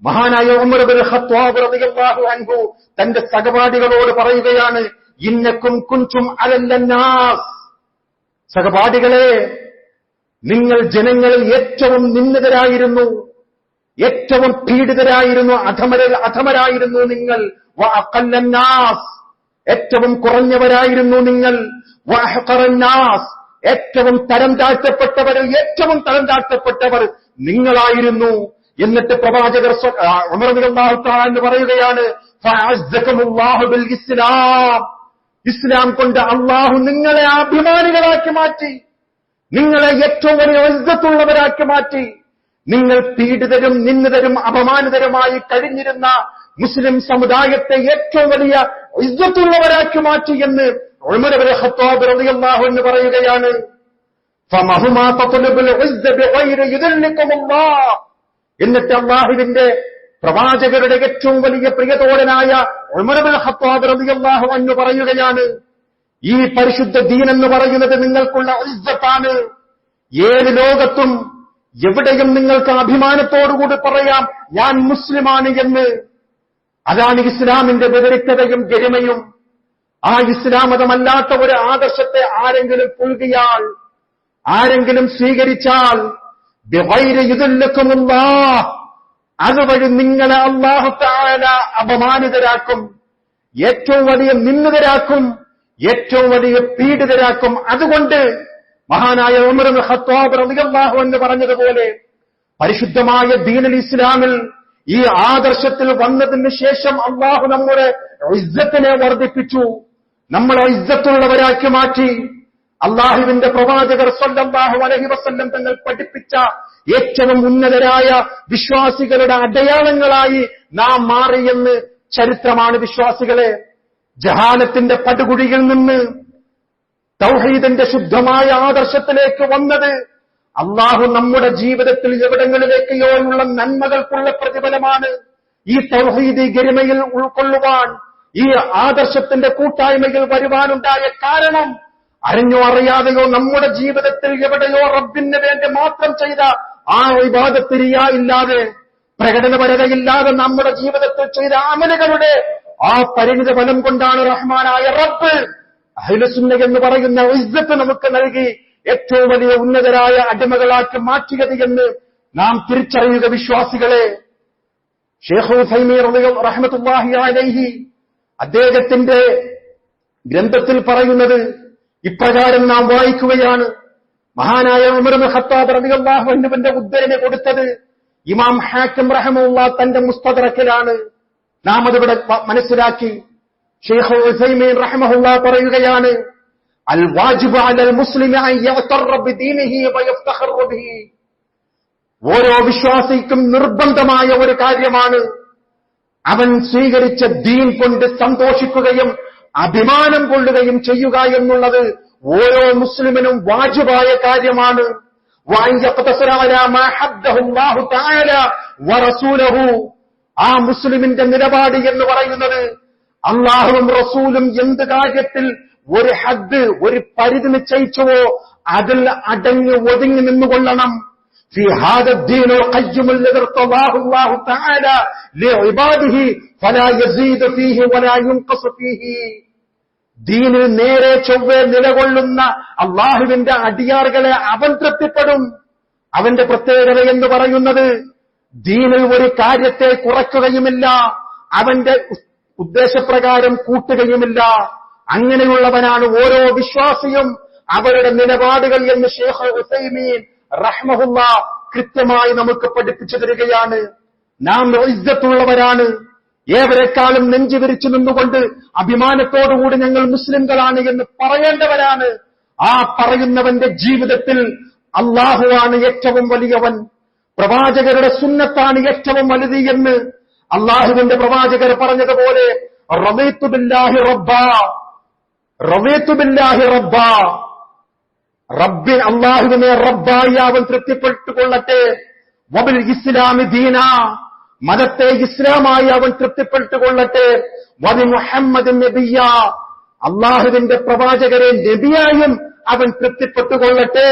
മഹാനായ ഉമർ ഇബ്നുൽ ഖത്താബ് റളിയല്ലാഹു അൻഹു തന്റെ സഹപാഠികളോട് പറയുകയാണ്, ഇന്നക്കും കുൻതും അലന്നാസ്, സഹപാഠികളെ, നിങ്ങൾ ജനങ്ങളിൽ ഏറ്റവും നിന്ദിതരായിരുന്നു, ഏറ്റവും പീഡിതരായിരുന്നു, അധമരായിരുന്നു നിങ്ങൾ. വഅഖല്ലന്നാസ്, ഏറ്റവും കുറഞ്ഞവരായിരുന്നു നിങ്ങൾ. വഅഹ്ഖറന്നാസ്, ഏറ്റവും തരം താഴ്ത്തപ്പെട്ടവർ നിങ്ങളായിരുന്നു. എന്നിട്ട് പ്രവാചകർ ഉമർ റളിയല്ലാഹു തആല എന്ന് പറയുകയാണ്, ഫഅസ്സകമുല്ലാഹു ബിൽ ഇസ്ലാം, ഇസ്ലാം കൊണ്ട് അല്ലാഹു നിങ്ങളെ അഭിമാനികളാക്കി മാറ്റി, നിങ്ങളെ ഏറ്റവും വലിയ ഇസ്സത്തുള്ളവരാക്കി മാറ്റി. നിങ്ങൾ പീഡിതരും നിന്ദിതരും അപമാനിതരുമായി കഴിഞ്ഞിരുന്ന മുസ്ലിം സമുദായത്തെ ഏറ്റവും വലിയ ഇസ്സത്തുള്ളവരാക്കി മാറ്റി എന്ന് ഉമർ ഇബ്നുൽ ഖത്താബ് റളിയല്ലാഹു അൻഹു പറയുകയാണ്. ഫമഹുമാ തത്ലബുൽ ഇസ്സ ബിഗൈരി യുദല്ലികുമുല്ലാഹ്, എന്നിട്ട് അല്ലാഹുവിന്റെ പ്രവാചകരുടെ ഏറ്റവും വലിയ പ്രിയതോഴനായ ഉമർ ഇബ്നുൽ ഖത്താബ് റളിയല്ലാഹു അൻഹു പറയുകയാണ്, ഈ പരിശുദ്ധ ദീൻ എന്ന് പറയുന്നത് നിങ്ങൾക്കുള്ള ഇസ്സത്താണ്. ഏത് ലോകത്തും എവിടെയും നിങ്ങൾക്ക് അഭിമാനത്തോടുകൂടി പറയാം ഞാൻ മുസ്ലിമാണ് എന്ന്. അതാണ് ഇസ്ലാമിന്റെ വ്യതിരിക്തതയും ഗരിമയും. ആ ഇസ്ലാം മതമല്ലാത്ത ഒരു ആദർശത്തെ ആരെങ്കിലും പുൽകിയാൽ, ആരെങ്കിലും സ്വീകരിച്ചാൽ, ബിഗൈരി യുദല്ലികുമുല്ലാഹ്, അതുവഴി നിങ്ങളെ അല്ലാഹു തആല അപമാനിതരാക്കും, ഏറ്റവും വലിയ നിന്ദിതരാക്കും, ഏറ്റവും വലിയ പീഡിതരാക്കും. അതുകൊണ്ട് മഹാനായ ഉമർ ഇബ്നുൽ ഖത്താബ് റളിയല്ലാഹു അൻഹു പറഞ്ഞതുപോലെ പരിശുദ്ധമായ ദീനുൽ ഇസ്ലാമിൽ ഈ ആദർശത്തിൽ വന്നതിന് ശേഷം അല്ലാഹു നമ്മുടെ ഇസ്സത്തിനെ വർദ്ധിപ്പിച്ചു, നമ്മളെ ഇസ്സത്തുള്ളവരാക്കി മാറ്റി. അല്ലാഹുവിന്റെ പ്രവാചകർ സ്വല്ലല്ലാഹു അലൈഹി വസല്ലം തങ്ങൾ പഠിപ്പിച്ച ഏറ്റവും ഉന്നതരായ വിശ്വാസികളുടെ അടയാളങ്ങളായി നാം മാറിയെന്ന് ചരിത്രമാണ്. വിശ്വാസികളെ, ജഹാലത്തിന്റെ പടുകുഴിയിൽ നിന്ന് തൗഹീദിന്റെ ശുദ്ധമായ ആദർശത്തിലേക്ക് വന്നത് അല്ലാഹു നമ്മുടെ ജീവിതത്തിൽ എവിടങ്ങളിലേക്കോ ഉള്ള നന്മകൾക്കുള്ള പ്രതിഫലമാണ്. ഈ തൗഹീദി ഗരിമയിൽ ഉൾക്കൊള്ളുവാൻ, ഈ ആദർശത്തിന്റെ കൂട്ടായ്മയിൽ വരുവാനുണ്ടായ കാരണം അറിഞ്ഞോ അറിയാതെയോ നമ്മുടെ ജീവിതത്തിൽ എവിടെയോ റബ്ബിന് വേണ്ടി മാത്രം ചെയ്ത ആ ഇബാദത്ത് റിയാ ഇല്ലാതെ, പ്രകടനപരതയില്ലാതെ നമ്മുടെ ജീവിതത്തിൽ ചെയ്ത അമലുകളുടെ ആ പരിണിത ഫലം കൊണ്ടാണ് റഹ്മാനായ റബ്ബ് അഹ്ലുസുന്ന എന്ന് പറയുന്ന ഇസ്സത്ത് നമുക്ക് നൽകി ഏറ്റവും വലിയ ഉന്നതരായ അടിമകളാക്കി മാറ്റിയത് എന്ന് നാം തിരിച്ചറിയുക. വിശ്വാസികളെ, ശൈഖ് ഉസൈമീൻ റഹ്മത്തുള്ളാഹി അലൈഹി അദ്ദേഹത്തിന്റെ ഗ്രന്ഥത്തിൽ പറയുന്നത് ഇപ്രകാരം നാം വായിക്കുകയാണ്. മഹാനായ ഉമർ ഇബ്നുൽ ഖത്താബ് റളിയല്ലാഹു അൻഹുവിന്റെ ഉദ്ധരണി കൊടുത്തത് ഇമാം ഹാക്കിം റഹിമഹുല്ലാഹ് തന്റെ മുസ്തദറക്കിലാണ്. നാം അതിവിടെ മനസ്സിലാക്കി. ശൈഖ് ഉസൈമീൻ റഹിമഹുല്ലാഹ് പറയുകയാണ്, അൽ വാജിബു അലൽ മുസ്ലിമി അൻ യഅ്തറ ബിദീനിഹി വയഫ്തഖറ ബിഹി, ഓരോ വിശ്വാസിക്കും നിർബന്ധമായ ഒരു കാര്യമാണ് അവൻ സ്വീകരിച്ച ദീൻ കൊണ്ട് സന്തോഷിക്കുകയും അഭിമാനം കൊള്ളുകയും ചെയ്യുക എന്നുള്ളത് ഓരോ മുസ്ലിമിനും വാജിബായ കാര്യമാണ്. ആ മുസ്ലിമിന്റെ നിലപാട് എന്ന് പറയുന്നത് അല്ലാഹുവും റസൂലും എന്ത് കാര്യത്തിൽ ഒരു ഹദ്, ഒരു പരിധി നിശ്ചയിച്ചുവോ അതിൽ അടങ്ങി ഒതുങ്ങി നിന്നുകൊള്ളണം. في هذا الدين القيم الذي ارتضاه الله تعالى لعباده فلا يزيد فيه ولا ينقص فيه. ദീനിൽ നേരെ ചൊവ്വേ നിലകൊള്ളുന്ന അള്ളാഹുവിന്റെ അടിയാറുകളെ അവൻ തൃപ്തിപ്പെടും. അവന്റെ പ്രത്യേകത എന്ന് പറയുന്നത് ദീനിൽ ഒരു കാര്യത്തെ കുറയ്ക്കുകയുമില്ല, അവന്റെ ഉദ്ദേശപ്രകാരം കൂട്ടുകയുമില്ല. അങ്ങനെയുള്ളവനാണ് ഓരോ വിശ്വാസിയും അവരുടെ നിലപാടുകൾ എന്ന് ശൈഖ് ഉസൈമീൻ റഹ്മഹുല്ലാഹ് കൃത്യമായി നമുക്ക് പഠിപ്പിച്ചു തരികയാണ്. നാം ഇസ്സത്തുള്ളവരാണ്, ഏവരെക്കാളും നെഞ്ചു വിരിച്ചു നിന്നുകൊണ്ട് അഭിമാനത്തോടുകൂടി ഞങ്ങൾ മുസ്ലിംകളാണ് എന്ന് പറയേണ്ടവരാണ്. ആ പറയുന്നവന്റെ ജീവിതത്തിൽ അല്ലാഹുവാണ് ഏറ്റവും വലിയവൻ, പ്രവാചകരുടെ സുന്നത്താണ് ഏറ്റവും വലുത് എന്ന് അല്ലാഹുവിന്റെ പ്രവാചകർ പറഞ്ഞതുപോലെ റളീതു ബില്ലാഹി റബ്ബാ, റളീതു ബില്ലാഹി റബ്ബാ, റബ്ബിൻ അല്ലാഹുവിനെ റബ്ബായി അവൻ തൃപ്തിപ്പെട്ടുകൊള്ളട്ടെ. വബിൽ ഇസ്ലാമി ദീന, മതത്തെ ഇസ്ലാമായി അവൻ തൃപ്തിപ്പെട്ടുകൊള്ളട്ടെ. വബി മുഹമ്മദ് നബിയ, അല്ലാഹുവിന്റെ പ്രവാചകരെ നബിയായും അവൻ തൃപ്തിപ്പെട്ടുകൊള്ളട്ടെ.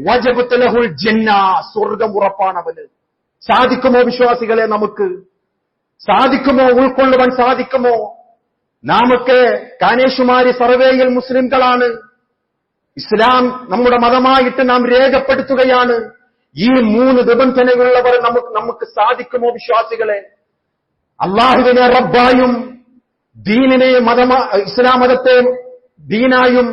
വജബത് ലഹുൽ ജന്ന, സ്വർഗ്ഗം ഉറപ്പാണ് അവന്. സാധിക്കുമോ വിശ്വാസികളെ? നമുക്ക് സാധിക്കുമോ? ഉൾക്കൊള്ളുവാൻ സാധിക്കുമോ? നാമൊക്കെ കാനേഷുമാരി സർവേയിൽ മുസ്ലിംകളാണ്. ഇസ്ലാം നമ്മുടെ മതമായിട്ട് നാം രേഖപ്പെടുത്തുകയാണ്. ഈ 3 നിബന്ധനകളുള്ളവർ നമുക്ക് സാധിക്കുമോ വിശ്വാസികളെ? അള്ളാഹുവിനെ റബ്ബായും ദീനിനെ ഇസ്ലാം മതത്തെ ദീനായും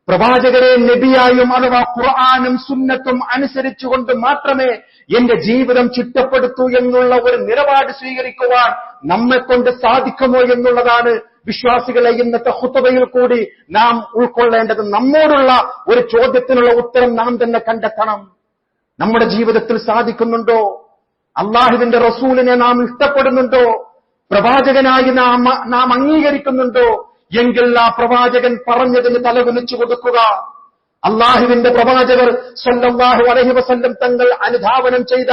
പ്രവാചകരെ നബിയായും അഥവാ ഖുർആനും സുന്നത്തും അനുസരിച്ചുകൊണ്ട് മാത്രമേ എന്റെ ജീവിതം ചിട്ടപ്പെടുത്തൂ എന്നുള്ള ഒരു നിലപാട് സ്വീകരിക്കുവാൻ നമ്മെക്കൊണ്ട് സാധിക്കുമോ എന്നുള്ളതാണ് വിശ്വാസികളെ ഇന്നത്തെ ഖുത്ബയിൽ കൂടി നാം ഉൾക്കൊള്ളേണ്ടത്. നമ്മോടുള്ള ഒരു ചോദ്യത്തിനുള്ള ഉത്തരം നാം തന്നെ കണ്ടെത്തണം. നമ്മുടെ ജീവിതത്തിൽ സാധിക്കുന്നുണ്ടോ? അള്ളാഹുവിന്റെ റസൂലിനെ നാം ഇഷ്ടപ്പെടുന്നുണ്ടോ? പ്രവാചകനായി നാം അംഗീകരിക്കുന്നുണ്ടോ? എങ്കിൽ ആ പ്രവാചകൻ പറഞ്ഞതിന് തലകുനിച്ചു കൊടുക്കുക. അള്ളാഹുവിന്റെ പ്രവാചകർ സ്വല്ലല്ലാഹു അലൈഹി വസല്ലം തങ്ങൾ അനുധാവനം ചെയ്ത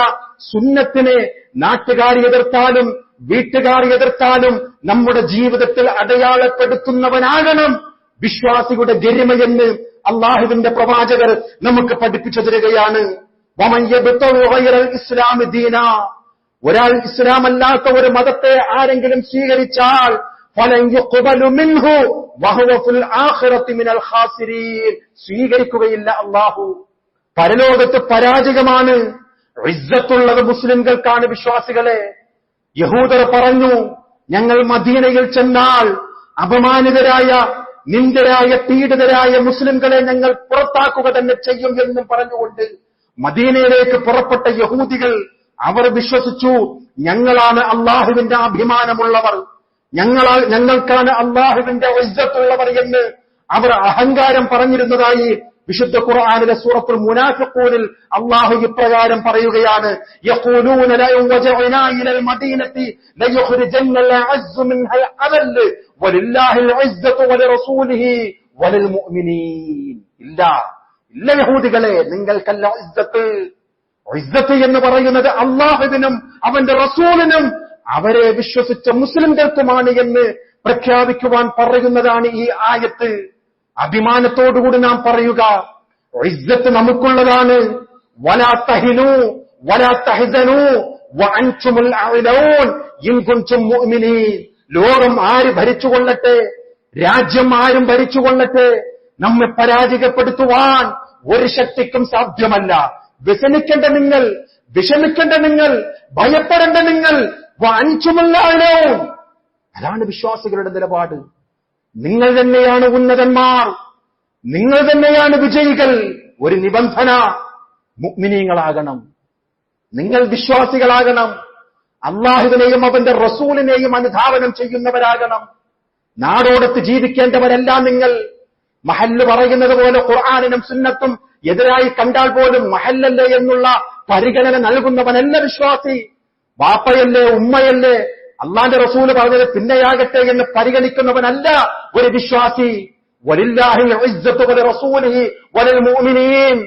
സുന്നത്തിനെ നാട്ടുകാർ എതിർത്താലും വീട്ടുകാർ എതിർത്താലും നമ്മുടെ ജീവിതത്തിൽ അടയാളപ്പെടുത്തുന്നവനാകണം വിശ്വാസിയുടെ ഗരിമയെന്ന് അള്ളാഹുവിന്റെ പ്രവാചകർ നമുക്ക് പഠിപ്പിച്ചു തരികയാണ്. ഇസ്ലാം ദീന, ഒരാൾ ഇസ്ലാം അല്ലാത്ത ഒരു മതത്തെ ആരെങ്കിലും സ്വീകരിച്ചാൽ സ്വീകരിക്കുകയില്ല. അള്ളാഹു പരലോകത്ത് പരാജയമാണ്. ഇസ്സത്തുള്ളത് മുസ്ലിംകൾക്കാണ് വിശ്വാസികളെ. യഹൂദർ പറഞ്ഞു, ഞങ്ങൾ മദീനയിൽ ചെന്നാൽ അപമാനിതരായ നിന്ദരായ പീഡിതരായ മുസ്ലിംകളെ ഞങ്ങൾ പുറത്താക്കുക തന്നെ ചെയ്യും എന്നും പറഞ്ഞുകൊണ്ട് മദീനയിലേക്ക് പുറപ്പെട്ട യഹൂദികൾ അവർ വിശ്വസിച്ചു, ഞങ്ങളാണ് അള്ളാഹുവിന്റെ അഭിമാനമുള്ളവർ, ഞങ്ങൾക്കാണ് അള്ളാഹുവിന്റെ ഇസ്സത്തുള്ളവർ എന്ന് അവർ അഹങ്കാരം പറഞ്ഞിരുന്നതായി വിശുദ്ധ ഖുർആനിലെ സൂറത്തുൽ മുനാഫിഖൂനിൽ അള്ളാഹു ഇപ്രകാരം പറയുകയാണ്. യഖൂലൂന ലഇൻ വജഅനാ ഇലൽ മദീനതി ലയുഖ്രിജന്നൽ അസ്സു മിൻഹൽ അദൽ വലില്ലാഹിൽ ഇസ്സത്തു വലിറസൂലിഹി വലിൽ മുഅ്മിനീൻ. ഇല്ല യഹൂദികളെ, നിങ്ങൾക്കല്ല ഇസ്സത്ത്. ഇസ്സത്ത് എന്ന് പറയുന്നത് അള്ളാഹുവിനും അവന്റെ റസൂലിനും അവരെ വിശ്വസിച്ച മുസ്ലിംകൾക്കുമാണ് എന്ന് പ്രഖ്യാപിക്കുവാൻ പറയുന്നതാണ് ഈ ആയത്ത്. അഭിമാനത്തോടുകൂടി നാം പറയുക, ഇസ്സത്ത് നമുക്കുള്ളതാണ്. വലാ തഹിനൂ വലാ തഹ്സനൂ വഅൻതുമുൽ അഅ്ലൗൻ ഇൻ കുൻതും മുഅ്മിനീൻ. ലോകം ആര് ഭരിച്ചുകൊള്ളട്ടെ, രാജ്യം ആരും ഭരിച്ചുകൊള്ളട്ടെ, നമ്മെ പരാജയപ്പെടുത്തുവാൻ ഒരു ശക്തിക്കും സാധ്യമല്ല. വ്യസനിക്കേണ്ട നിങ്ങൾ, വിഷമിക്കേണ്ട നിങ്ങൾ, ഭയപ്പെടേണ്ട നിങ്ങൾ, വഅൻതുമുൽ അഅ്ലൗൻ. അതാണ് വിശ്വാസികളുടെ നിലപാട്. നിങ്ങൾ തന്നെയാണ് ഉന്നതന്മാർ, നിങ്ങൾ തന്നെയാണ് വിജയികൾ. ഒരു നിബന്ധന, മുഅ്മിനീങ്ങളാകണം, നിങ്ങൾ വിശ്വാസികളാകണം, അള്ളാഹുവിനെയും അവന്റെ റസൂലിനെയും അനുധാവനം ചെയ്യുന്നവരാകണം. നാടോടത്ത് ജീവിക്കേണ്ടവരല്ല നിങ്ങൾ. മഹല്ല് പറയുന്നത് പോലെ ഖുർആനിനും സുന്നത്തും എതിരായി കണ്ടാൽ പോലും മഹല്ലല്ലേ എന്നുള്ള പരിഗണന നൽകുന്നവനല്ല വിശ്വാസി. വാപ്പയല്ലേ, ഉമ്മയല്ലേ, അള്ളാന്റെ റസൂല് പറഞ്ഞത് പിന്നെയാകട്ടെ എന്ന് പരിഗണിക്കുന്നവനല്ല ഒരു വിശ്വാസി. വലില്ലാഹിൽ ഇസ്സത്തു വലിറസൂലിഹി വലിൽ മുഅ്മിനീൻ.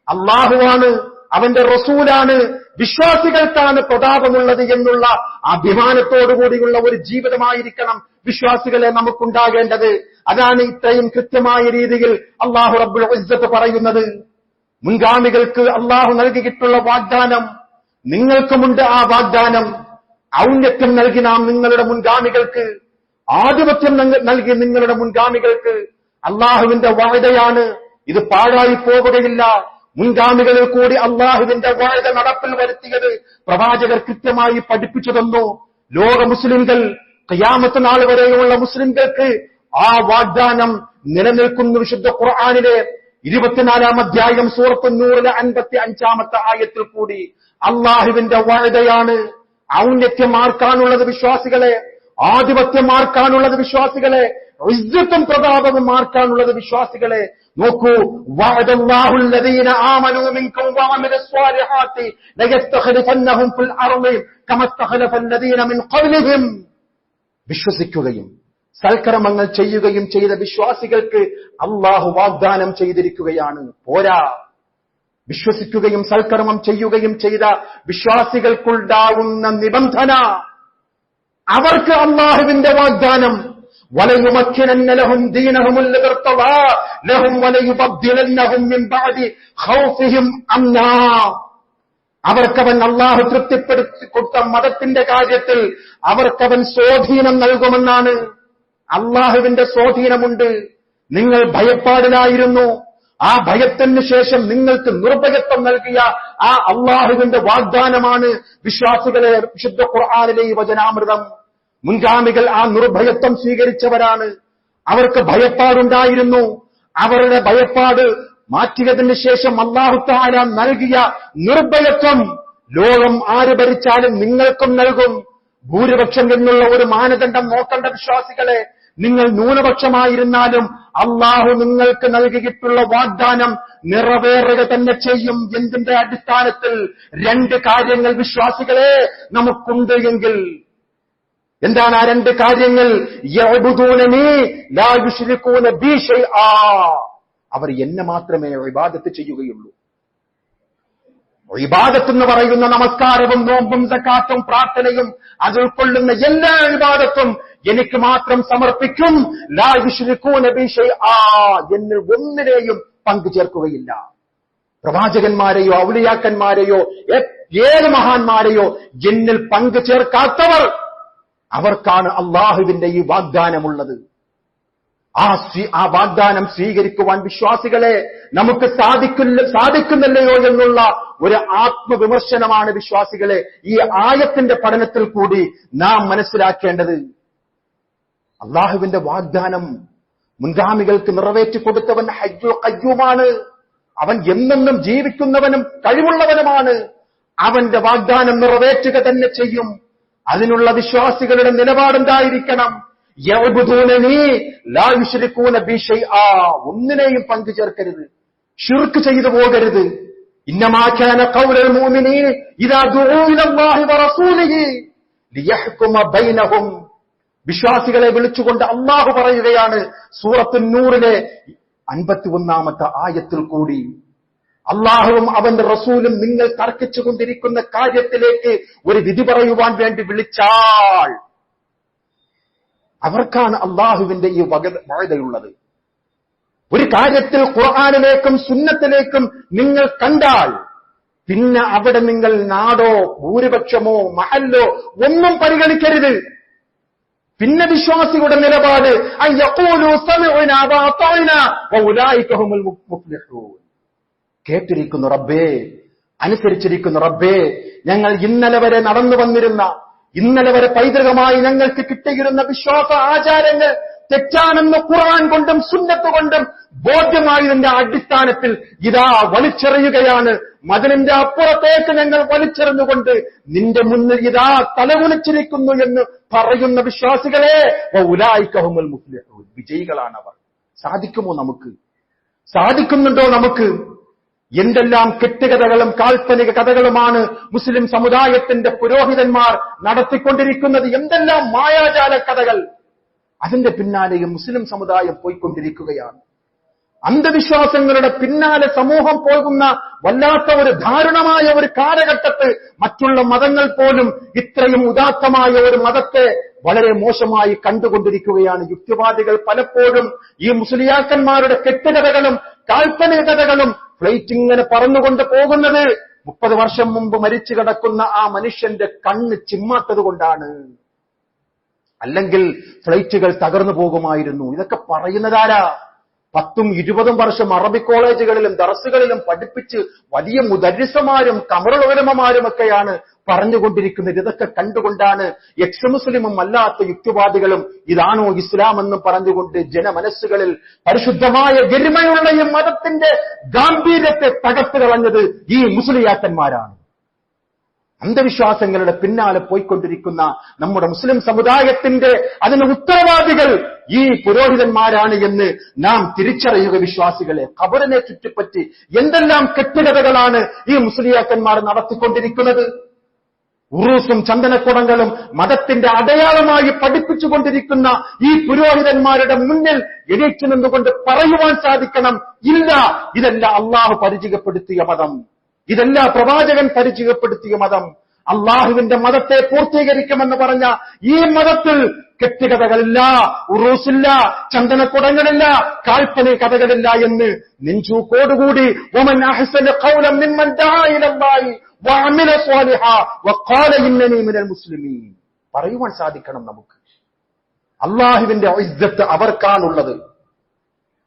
അള്ളാഹുവാണ്, അവന്റെ റസൂലാണ്, വിശ്വാസികൾക്കാണ് പ്രതാപമുള്ളത് എന്നുള്ള അഭിമാനത്തോടുകൂടിയുള്ള ഒരു ജീവിതമായിരിക്കണം വിശ്വാസികളെ നമുക്കുണ്ടാകേണ്ടത്. അതാണ് ഇത്രയും കൃത്യമായ രീതിയിൽ അള്ളാഹു റബ്ബുൽ ഇസ്സത്ത് പറയുന്നത്. മുൻഗാമികൾക്ക് അള്ളാഹു നൽകിയിട്ടുള്ള വാഗ്ദാനം നിങ്ങൾക്കുമുണ്ട്. ആ വാഗ്ദാനം ഔന്നത്യം നൽകി നാം നിങ്ങളുടെ മുൻഗാമികൾക്ക്, ആധിപത്യം നൽകി നിങ്ങളുടെ മുൻഗാമികൾക്ക്. അള്ളാഹുവിന്റെ വാഗ്ദയാണ്, ഇത് പാഴായി പോവുകയില്ല. മുൻഗാമികളിൽ കൂടി അള്ളാഹുവിന്റെ വാഗ്ദ നടപ്പിൽ വരുത്തിയത് പ്രവാചകർ കൃത്യമായി പഠിപ്പിച്ചു തന്നു. ലോക മുസ്ലിംകൾ, ഖിയാമത്ത് നാൾ വരെയുള്ള മുസ്ലിംകൾക്ക് ആ വാഗ്ദാനം നിലനിൽക്കുന്നു. വിശുദ്ധ ഖുർആനിലെ 24-ാം അധ്യായം സൂറത്ത് നൂറിലെ 55-ാമത്തെ ആയത്തിൽ കൂടി അള്ളാഹുവിന്റെ വാഗ്ദയാണ്. ഔന്നത്യം ആർക്കാണുള്ളത് വിശ്വാസികളെ? ആധിപത്യം ആർക്കാണുള്ളത് വിശ്വാസികളെ? ഇസ്സത്തും പ്രതാപവും ആർക്കാണുള്ളത് വിശ്വാസികളെ? നോക്കൂ, വഅദല്ലാഹു അല്ലദീന ആമനൂ മിൻകും വഅമിലുസ് സ്വാലിഹാത്തി ലയസ്തഖ്ലിഫന്നഹും ഫിൽ അർളി കമസ്തഖ്ലഫല്ലദീന മിൻ ഖബ്ലിഹിം. വിശ്വസിക്കുകയും സൽക്കർമ്മങ്ങൾ ചെയ്യുകയും ചെയ്ത വിശ്വാസികൾക്ക് അള്ളാഹു വാഗ്ദാനം ചെയ്തിരിക്കുകയാണ്. പോരാ, വിശ്വസിക്കുകയും സൽക്കർമ്മം ചെയ്യുകയും ചെയ്ത വിശ്വാസികൾക്കുണ്ടാകുന്ന നിബന്ധന, അവർക്ക് അള്ളാഹുവിന്റെ വാഗ്ദാനം വലയുമക്കിനന്ന ലഹും ദീനഹും അല്ലദീ ഇർതദാ ലഹും വലയുബദ്ദിലന്നഹും മിൻ ബഅദി ഖൗഫിഹിം അംനാ. അവർക്കവൻ അള്ളാഹു തൃപ്തിപ്പെടുത്തി കൊടുത്ത മതത്തിന്റെ കാര്യത്തിൽ അവർക്കവൻ സ്വാധീനം നൽകുമെന്നാണ്. അള്ളാഹുവിന്റെ സ്വാധീനമുണ്ട്. നിങ്ങൾ ഭയപ്പാടിലായിരുന്നു. ആ ഭയത്തിന് ശേഷം നിങ്ങൾക്ക് നിർഭയത്വം നൽകിയ ആ അള്ളാഹുവിന്റെ വാഗ്ദാനമാണ് വിശ്വാസികളെ വിശുദ്ധ ഖുർആനിലെ ഈ വചനാമൃതം. മുൻഗാമികൾ ആ നിർഭയത്വം സ്വീകരിച്ചവരാണ്. അവർക്ക് ഭയപ്പാടുണ്ടായിരുന്നു. അവരുടെ ഭയപ്പാട് മാറ്റിയതിന് ശേഷം അല്ലാഹു തആല നൽകിയ നിർഭയത്വം ലോകം ആര് ഭരിച്ചാലും നിങ്ങൾക്കും നൽകും. ഭൂരിപക്ഷം എന്നുള്ള ഒരു മാനദണ്ഡം നോക്കേണ്ട വിശ്വാസികളെ. നിങ്ങൾ ന്യൂനപക്ഷമായിരുന്നാലും അള്ളാഹു നിങ്ങൾക്ക് നൽകിയിട്ടുള്ള വാഗ്ദാനം നിറവേറുക തന്നെ ചെയ്യും. എന്തിന്റെ അടിസ്ഥാനത്തിൽ? 2 കാര്യങ്ങൾ വിശ്വാസികളെ നമുക്കുണ്ട് എങ്കിൽ. എന്താണ് ആ 2 കാര്യങ്ങൾ? യഅ്ബുദൂനനി ലാ യുശ്രികൂന ബി ശൈആ. അവർ എന്നെ മാത്രമേ ഇബാദത്ത് ചെയ്യുകയുള്ളൂ. ഇബാദത്ത് എന്ന് പറയുന്ന നമസ്കാരവും നോമ്പും സക്കാത്തും പ്രാർത്ഥനയും അത് ഉൾക്കൊള്ളുന്ന എല്ലാ ഇബാദത്തും എനിക്ക് മാത്രം സമർപ്പിക്കും. ലാ യുശ്രികൂന ബി ശൈആ. എന്നിൽ ഒന്നിനെയും പങ്കു ചേർക്കുകയില്ല. പ്രവാചകന്മാരെയോ ഔലിയാക്കന്മാരെയോ ഏത് മഹാന്മാരെയോ എന്നിൽ പങ്കു ചേർക്കാത്തവർ, അവർക്കാണ് അള്ളാഹുവിന്റെ ഈ വാഗ്ദാനമുള്ളത്. ആ വാഗ്ദാനം സ്വീകരിക്കുവാൻ വിശ്വാസികളെ നമുക്ക് സാധിക്കുന്നില്ലയോ എന്നുള്ള ഒരു ആത്മവിമർശനമാണ് വിശ്വാസികളെ ഈ ആയത്തിന്റെ പഠനത്തിൽ കൂടി നാം മനസ്സിലാക്കേണ്ടത്. അള്ളാഹുവിന്റെ വാഗ്ദാനം മുൻഗാമികൾക്ക് നിറവേറ്റിക്കൊടുത്തവൻ ഹയ്യുൽ ഖയ്യൂമാണ്. അവൻ എന്നെന്നും ജീവിക്കുന്നവനും കഴിവുള്ളവനുമാണ്. അവന്റെ വാഗ്ദാനം നിറവേറ്റുക തന്നെ ചെയ്യും. അതിനുള്ള വിശ്വാസികളുടെ നിലപാടെന്തായിരിക്കണം? യഅ്ബുദൂനനി ലാ യുശ്രികൂന ബി ശൈആ. ഒന്നിനെയും പങ്കു ചേർക്കരുത്, ശിർക്ക് ചെയ്തു പോകരുത്. ഇന്നമാ കാന ഖൗലുൽ മുഅ്മിനീന ഇദാ ദുഊ ഇലല്ലാഹി വറസൂലിഹി ലിയഹ്കുമ ബൈനഹും. വിശ്വാസികളെ വിളിച്ചുകൊണ്ട് അല്ലാഹു പറയുകയാണ് സൂറത്തുൻ നൂറിലെ 51-ാമത്തെ ആയത്തിൽ കൂടി, അള്ളാഹുവും അവന്റെ റസൂലും നിങ്ങൾ തർക്കിച്ചുകൊണ്ടിരിക്കുന്ന കാര്യത്തിലേക്ക് ഒരു വിധി പറയുവാൻ വേണ്ടി വിളിച്ചാൽ അവർക്കാണ് അള്ളാഹുവിന്റെ ഈ വകതയുള്ളത്. ഒരു കാര്യത്തിൽ ഖുർആനിലേക്കും സുന്നത്തിലേക്കും നിങ്ങൾ കണ്ടാൽ പിന്നെ അവിടെ നിങ്ങൾ നാടോ ഭൂരിപക്ഷമോ മഹല്ലോ ഒന്നും പരിഗണിക്കരുത്. പിന്നെ വിശ്വാസികളുടെ നിലപാട് അയ്യഖൂലു സമിഅനാ വഅതഅനാ വഉലൈക ഹുമുൽ മുഫ്ലിഹൂൻ. കേട്ടിരിക്കുന്നു റബ്ബേ, അനുസരിച്ചിരിക്കുന്നു റബ്ബേ. ഞങ്ങൾ ഇന്നലെ വരെ നടന്നു വന്നിരുന്ന, ഇന്നലെ വരെ പൈതൃകമായി ഞങ്ങൾക്ക് കിട്ടിയിരുന്ന വിശ്വാസ ആചാരങ്ങൾ തെറ്റാണെന്ന് ഖുർആൻ കൊണ്ടും സുന്നത്ത് കൊണ്ടും ബോധ്യമായതിന്റെ അടിസ്ഥാനത്തിൽ ഇതാ വലിച്ചെറിയുകയാണ്. മതിലിന്റെ അപ്പുറത്തേക്ക് ഞങ്ങൾ വലിച്ചെറിഞ്ഞുകൊണ്ട് നിന്റെ മുന്നിൽ ഇതാ തലകുനിച്ചിരിക്കുന്നു എന്ന് പറയുന്ന വിശ്വാസികളെ വഉലൈക ഹുമുൽ മുഫ്ലിഹൂൻ. വിജയികളാണ് അവർ. സാധിക്കുമോ നമുക്ക്? സാധിക്കുന്നുണ്ടോ നമുക്ക്? എന്തെല്ലാം കെട്ടുകഥകളും കാൽപ്പനിക കഥകളുമാണ് മുസ്ലിം സമുദായത്തിന്റെ പുരോഹിതന്മാർ നടത്തിക്കൊണ്ടിരിക്കുന്നത്. എന്തെല്ലാം മായാജാല കഥകൾ. അതിന്റെ പിന്നാലെയും മുസ്ലിം സമുദായം പോയിക്കൊണ്ടിരിക്കുകയാണ്. അന്ധവിശ്വാസങ്ങളുടെ പിന്നാലെ സമൂഹം പോകുന്ന വല്ലാത്ത ഒരു ദാരുണമായ ഒരു കാലഘട്ടത്ത് മറ്റുള്ള മതങ്ങൾ പോലും ഇത്രയും ഉദാത്തമായ ഒരു മതത്തെ വളരെ മോശമായി കണ്ടുകൊണ്ടിരിക്കുകയാണ്. യുക്തിവാദികൾ പലപ്പോഴും ഈ മുസ്ലിയാക്കന്മാരുടെ കെട്ടുകഥകളും കാൽപ്പനിക കഥകളും ഫ്ലൈറ്റ് ഇങ്ങനെ പറന്നുകൊണ്ട് പോകുന്നത് 30 വർഷം മുമ്പ് മരിച്ചു കിടക്കുന്ന ആ മനുഷ്യന്റെ കണ്ണ് ചിമ്മാത്തത് കൊണ്ടാണ്. അല്ലെങ്കിൽ ഫ്ലൈറ്റുകൾ തകർന്നു പോകുമായിരുന്നു. ഇതൊക്കെ പറയുന്നതാരാ? 10-20 വർഷം അറബി കോളേജുകളിലും ദർസുകളിലും പഠിപ്പിച്ച് വലിയ മുദരിസമാരും കമറുൽ ഉലമമാരുമൊക്കെയാണ് പറഞ്ഞുകൊണ്ടിരിക്കുന്നത്. ഇതൊക്കെ കണ്ടുകൊണ്ടാണ് എക്സ് മുസ്ലിമും അല്ലാത്ത യുക്തിവാദികളും ഇതാണോ ഇസ്ലാം എന്നും പറഞ്ഞുകൊണ്ട് ജനമനസ്സുകളിൽ പരിശുദ്ധമായ ഗരിമയുള്ള ഈ മതത്തിന്റെ ഗാംഭീര്യത്തെ തകർത്ത് കളഞ്ഞത് ഈ മുസ്ലിയാക്കന്മാരാണ്. അന്ധവിശ്വാസങ്ങളുടെ പിന്നാലെ പോയിക്കൊണ്ടിരിക്കുന്ന നമ്മുടെ മുസ്ലിം സമുദായത്തിന്റെ അതിന് ഉത്തരവാദികൾ ഈ പുരോഹിതന്മാരാണ് എന്ന് നാം തിരിച്ചറിയുക വിശ്വാസികളെ. ഖബറിനെ ചുറ്റിപ്പറ്റി എന്തെല്ലാം കെട്ടുകഥകളാണ് ഈ മുസ്ലിയാക്കന്മാർ നടത്തിക്കൊണ്ടിരിക്കുന്നത്. ഉറൂസും ചന്ദനക്കുടങ്ങളും മതത്തിന്റെ അടയാളമായി പഠിപ്പിച്ചുകൊണ്ടിരിക്കുന്ന ഈ പുരോഹിതന്മാരുടെ മുന്നിൽ എണീച്ചു നിന്നുകൊണ്ട് പറയുവാൻ സാധിക്കണം, ഇല്ല, ഇതല്ല അള്ളാഹു പരിചയപ്പെടുത്തിയ മതം, ഇതല്ല പ്രവാചകൻ പരിചയപ്പെടുത്തിയ മതം. അള്ളാഹുവിന്റെ മതത്തെ പൂർത്തീകരിക്കുമെന്ന് പറഞ്ഞ ഈ മതത്തിൽ കെട്ടുകഥകളില്ല, ഉറൂസില്ല, ചന്ദനക്കുടങ്ങളില്ല, കാൽപ്പനിക കഥകളില്ല എന്ന് നെഞ്ചൂക്കോടുകൂടി വമൻ അഹ്സന ഖൗലൻ മിമ്മൻ ദഅ ഇലല്ലാഹി വഅമില സ്വാലിഹാ വഖാല ഇന്നനി മിനൽ മുസ്ലിമീൻ പറയുവാൻ സാധിക്കണം നമുക്ക്. അള്ളാഹുവിന്റെ ഇസ്സത്ത് അവർക്കാണുള്ളത്.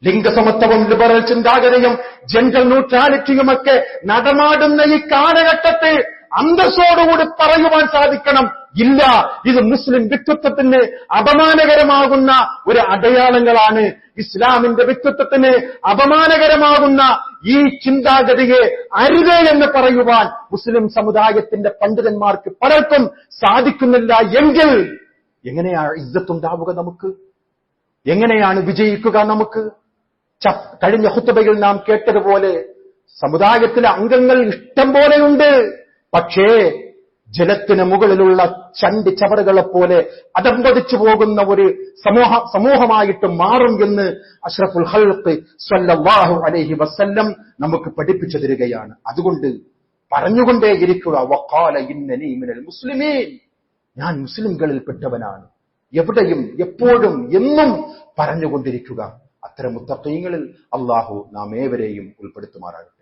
ലിംഗസമത്വവും ലിബറൽ ചിന്താഗതിയും ജെൻഡർ ന്യൂട്രാലിറ്റിയുമൊക്കെ നടമാടുന്ന ഈ കാലഘട്ടത്തിൽ അന്തസ്സോടുകൂടി പറയുവാൻ സാധിക്കണം, ഇല്ല, ഇത് മുസ്ലിം വ്യക്തിത്വത്തിന് അപമാനകരമാകുന്ന ഒരു അടയാളങ്ങളാണ്. ഇസ്ലാമിന്റെ വ്യക്തിത്വത്തിന് അപമാനകരമാകുന്ന ഈ ചിന്താഗതിയെ അരുതേ എന്ന് പറയുവാൻ മുസ്ലിം സമുദായത്തിന്റെ പണ്ഡിതന്മാർക്ക് പലർക്കും സാധിക്കുന്നില്ല. എങ്കിൽ എങ്ങനെയാണ് ഇസ്സത്തുണ്ടാവുക നമുക്ക്? എങ്ങനെയാണ് വിജയിക്കുക നമുക്ക്? കഴിഞ്ഞ ഖുത്ബയിൽ നാം കേട്ടതുപോലെ സമുദായത്തിലെ അംഗങ്ങൾ ഇഷ്ടം പോലെയുണ്ട്. പക്ഷേ ജലത്തിന് മുകളിലുള്ള ചണ്ടി ചവറുകളെ പോലെ അധംപതിച്ചു പോകുന്ന ഒരു സമൂഹമായിട്ട് മാറും എന്ന് അഷ്റഫുൽ ഖൽഖ് സ്വല്ലല്ലാഹു അലൈഹി വസല്ലം നമുക്ക് പഠിപ്പിച്ചു തരികയാണ്. അതുകൊണ്ട് പറഞ്ഞുകൊണ്ടേയിരിക്കുക, വഖാല ഇന്നനി മിനൽ മുസ്ലിമീൻ, ഞാൻ മുസ്ലിംകളിൽപ്പെട്ടവനാണ്. എവിടെയും എപ്പോഴും എന്നും പറഞ്ഞുകൊണ്ടിരിക്കുക. അത്തരം മുത്തഖീങ്ങളിൽ അല്ലാഹു നാം ഏവരെയും ഉൾപ്പെടുത്തുമാറാകട്ടെ.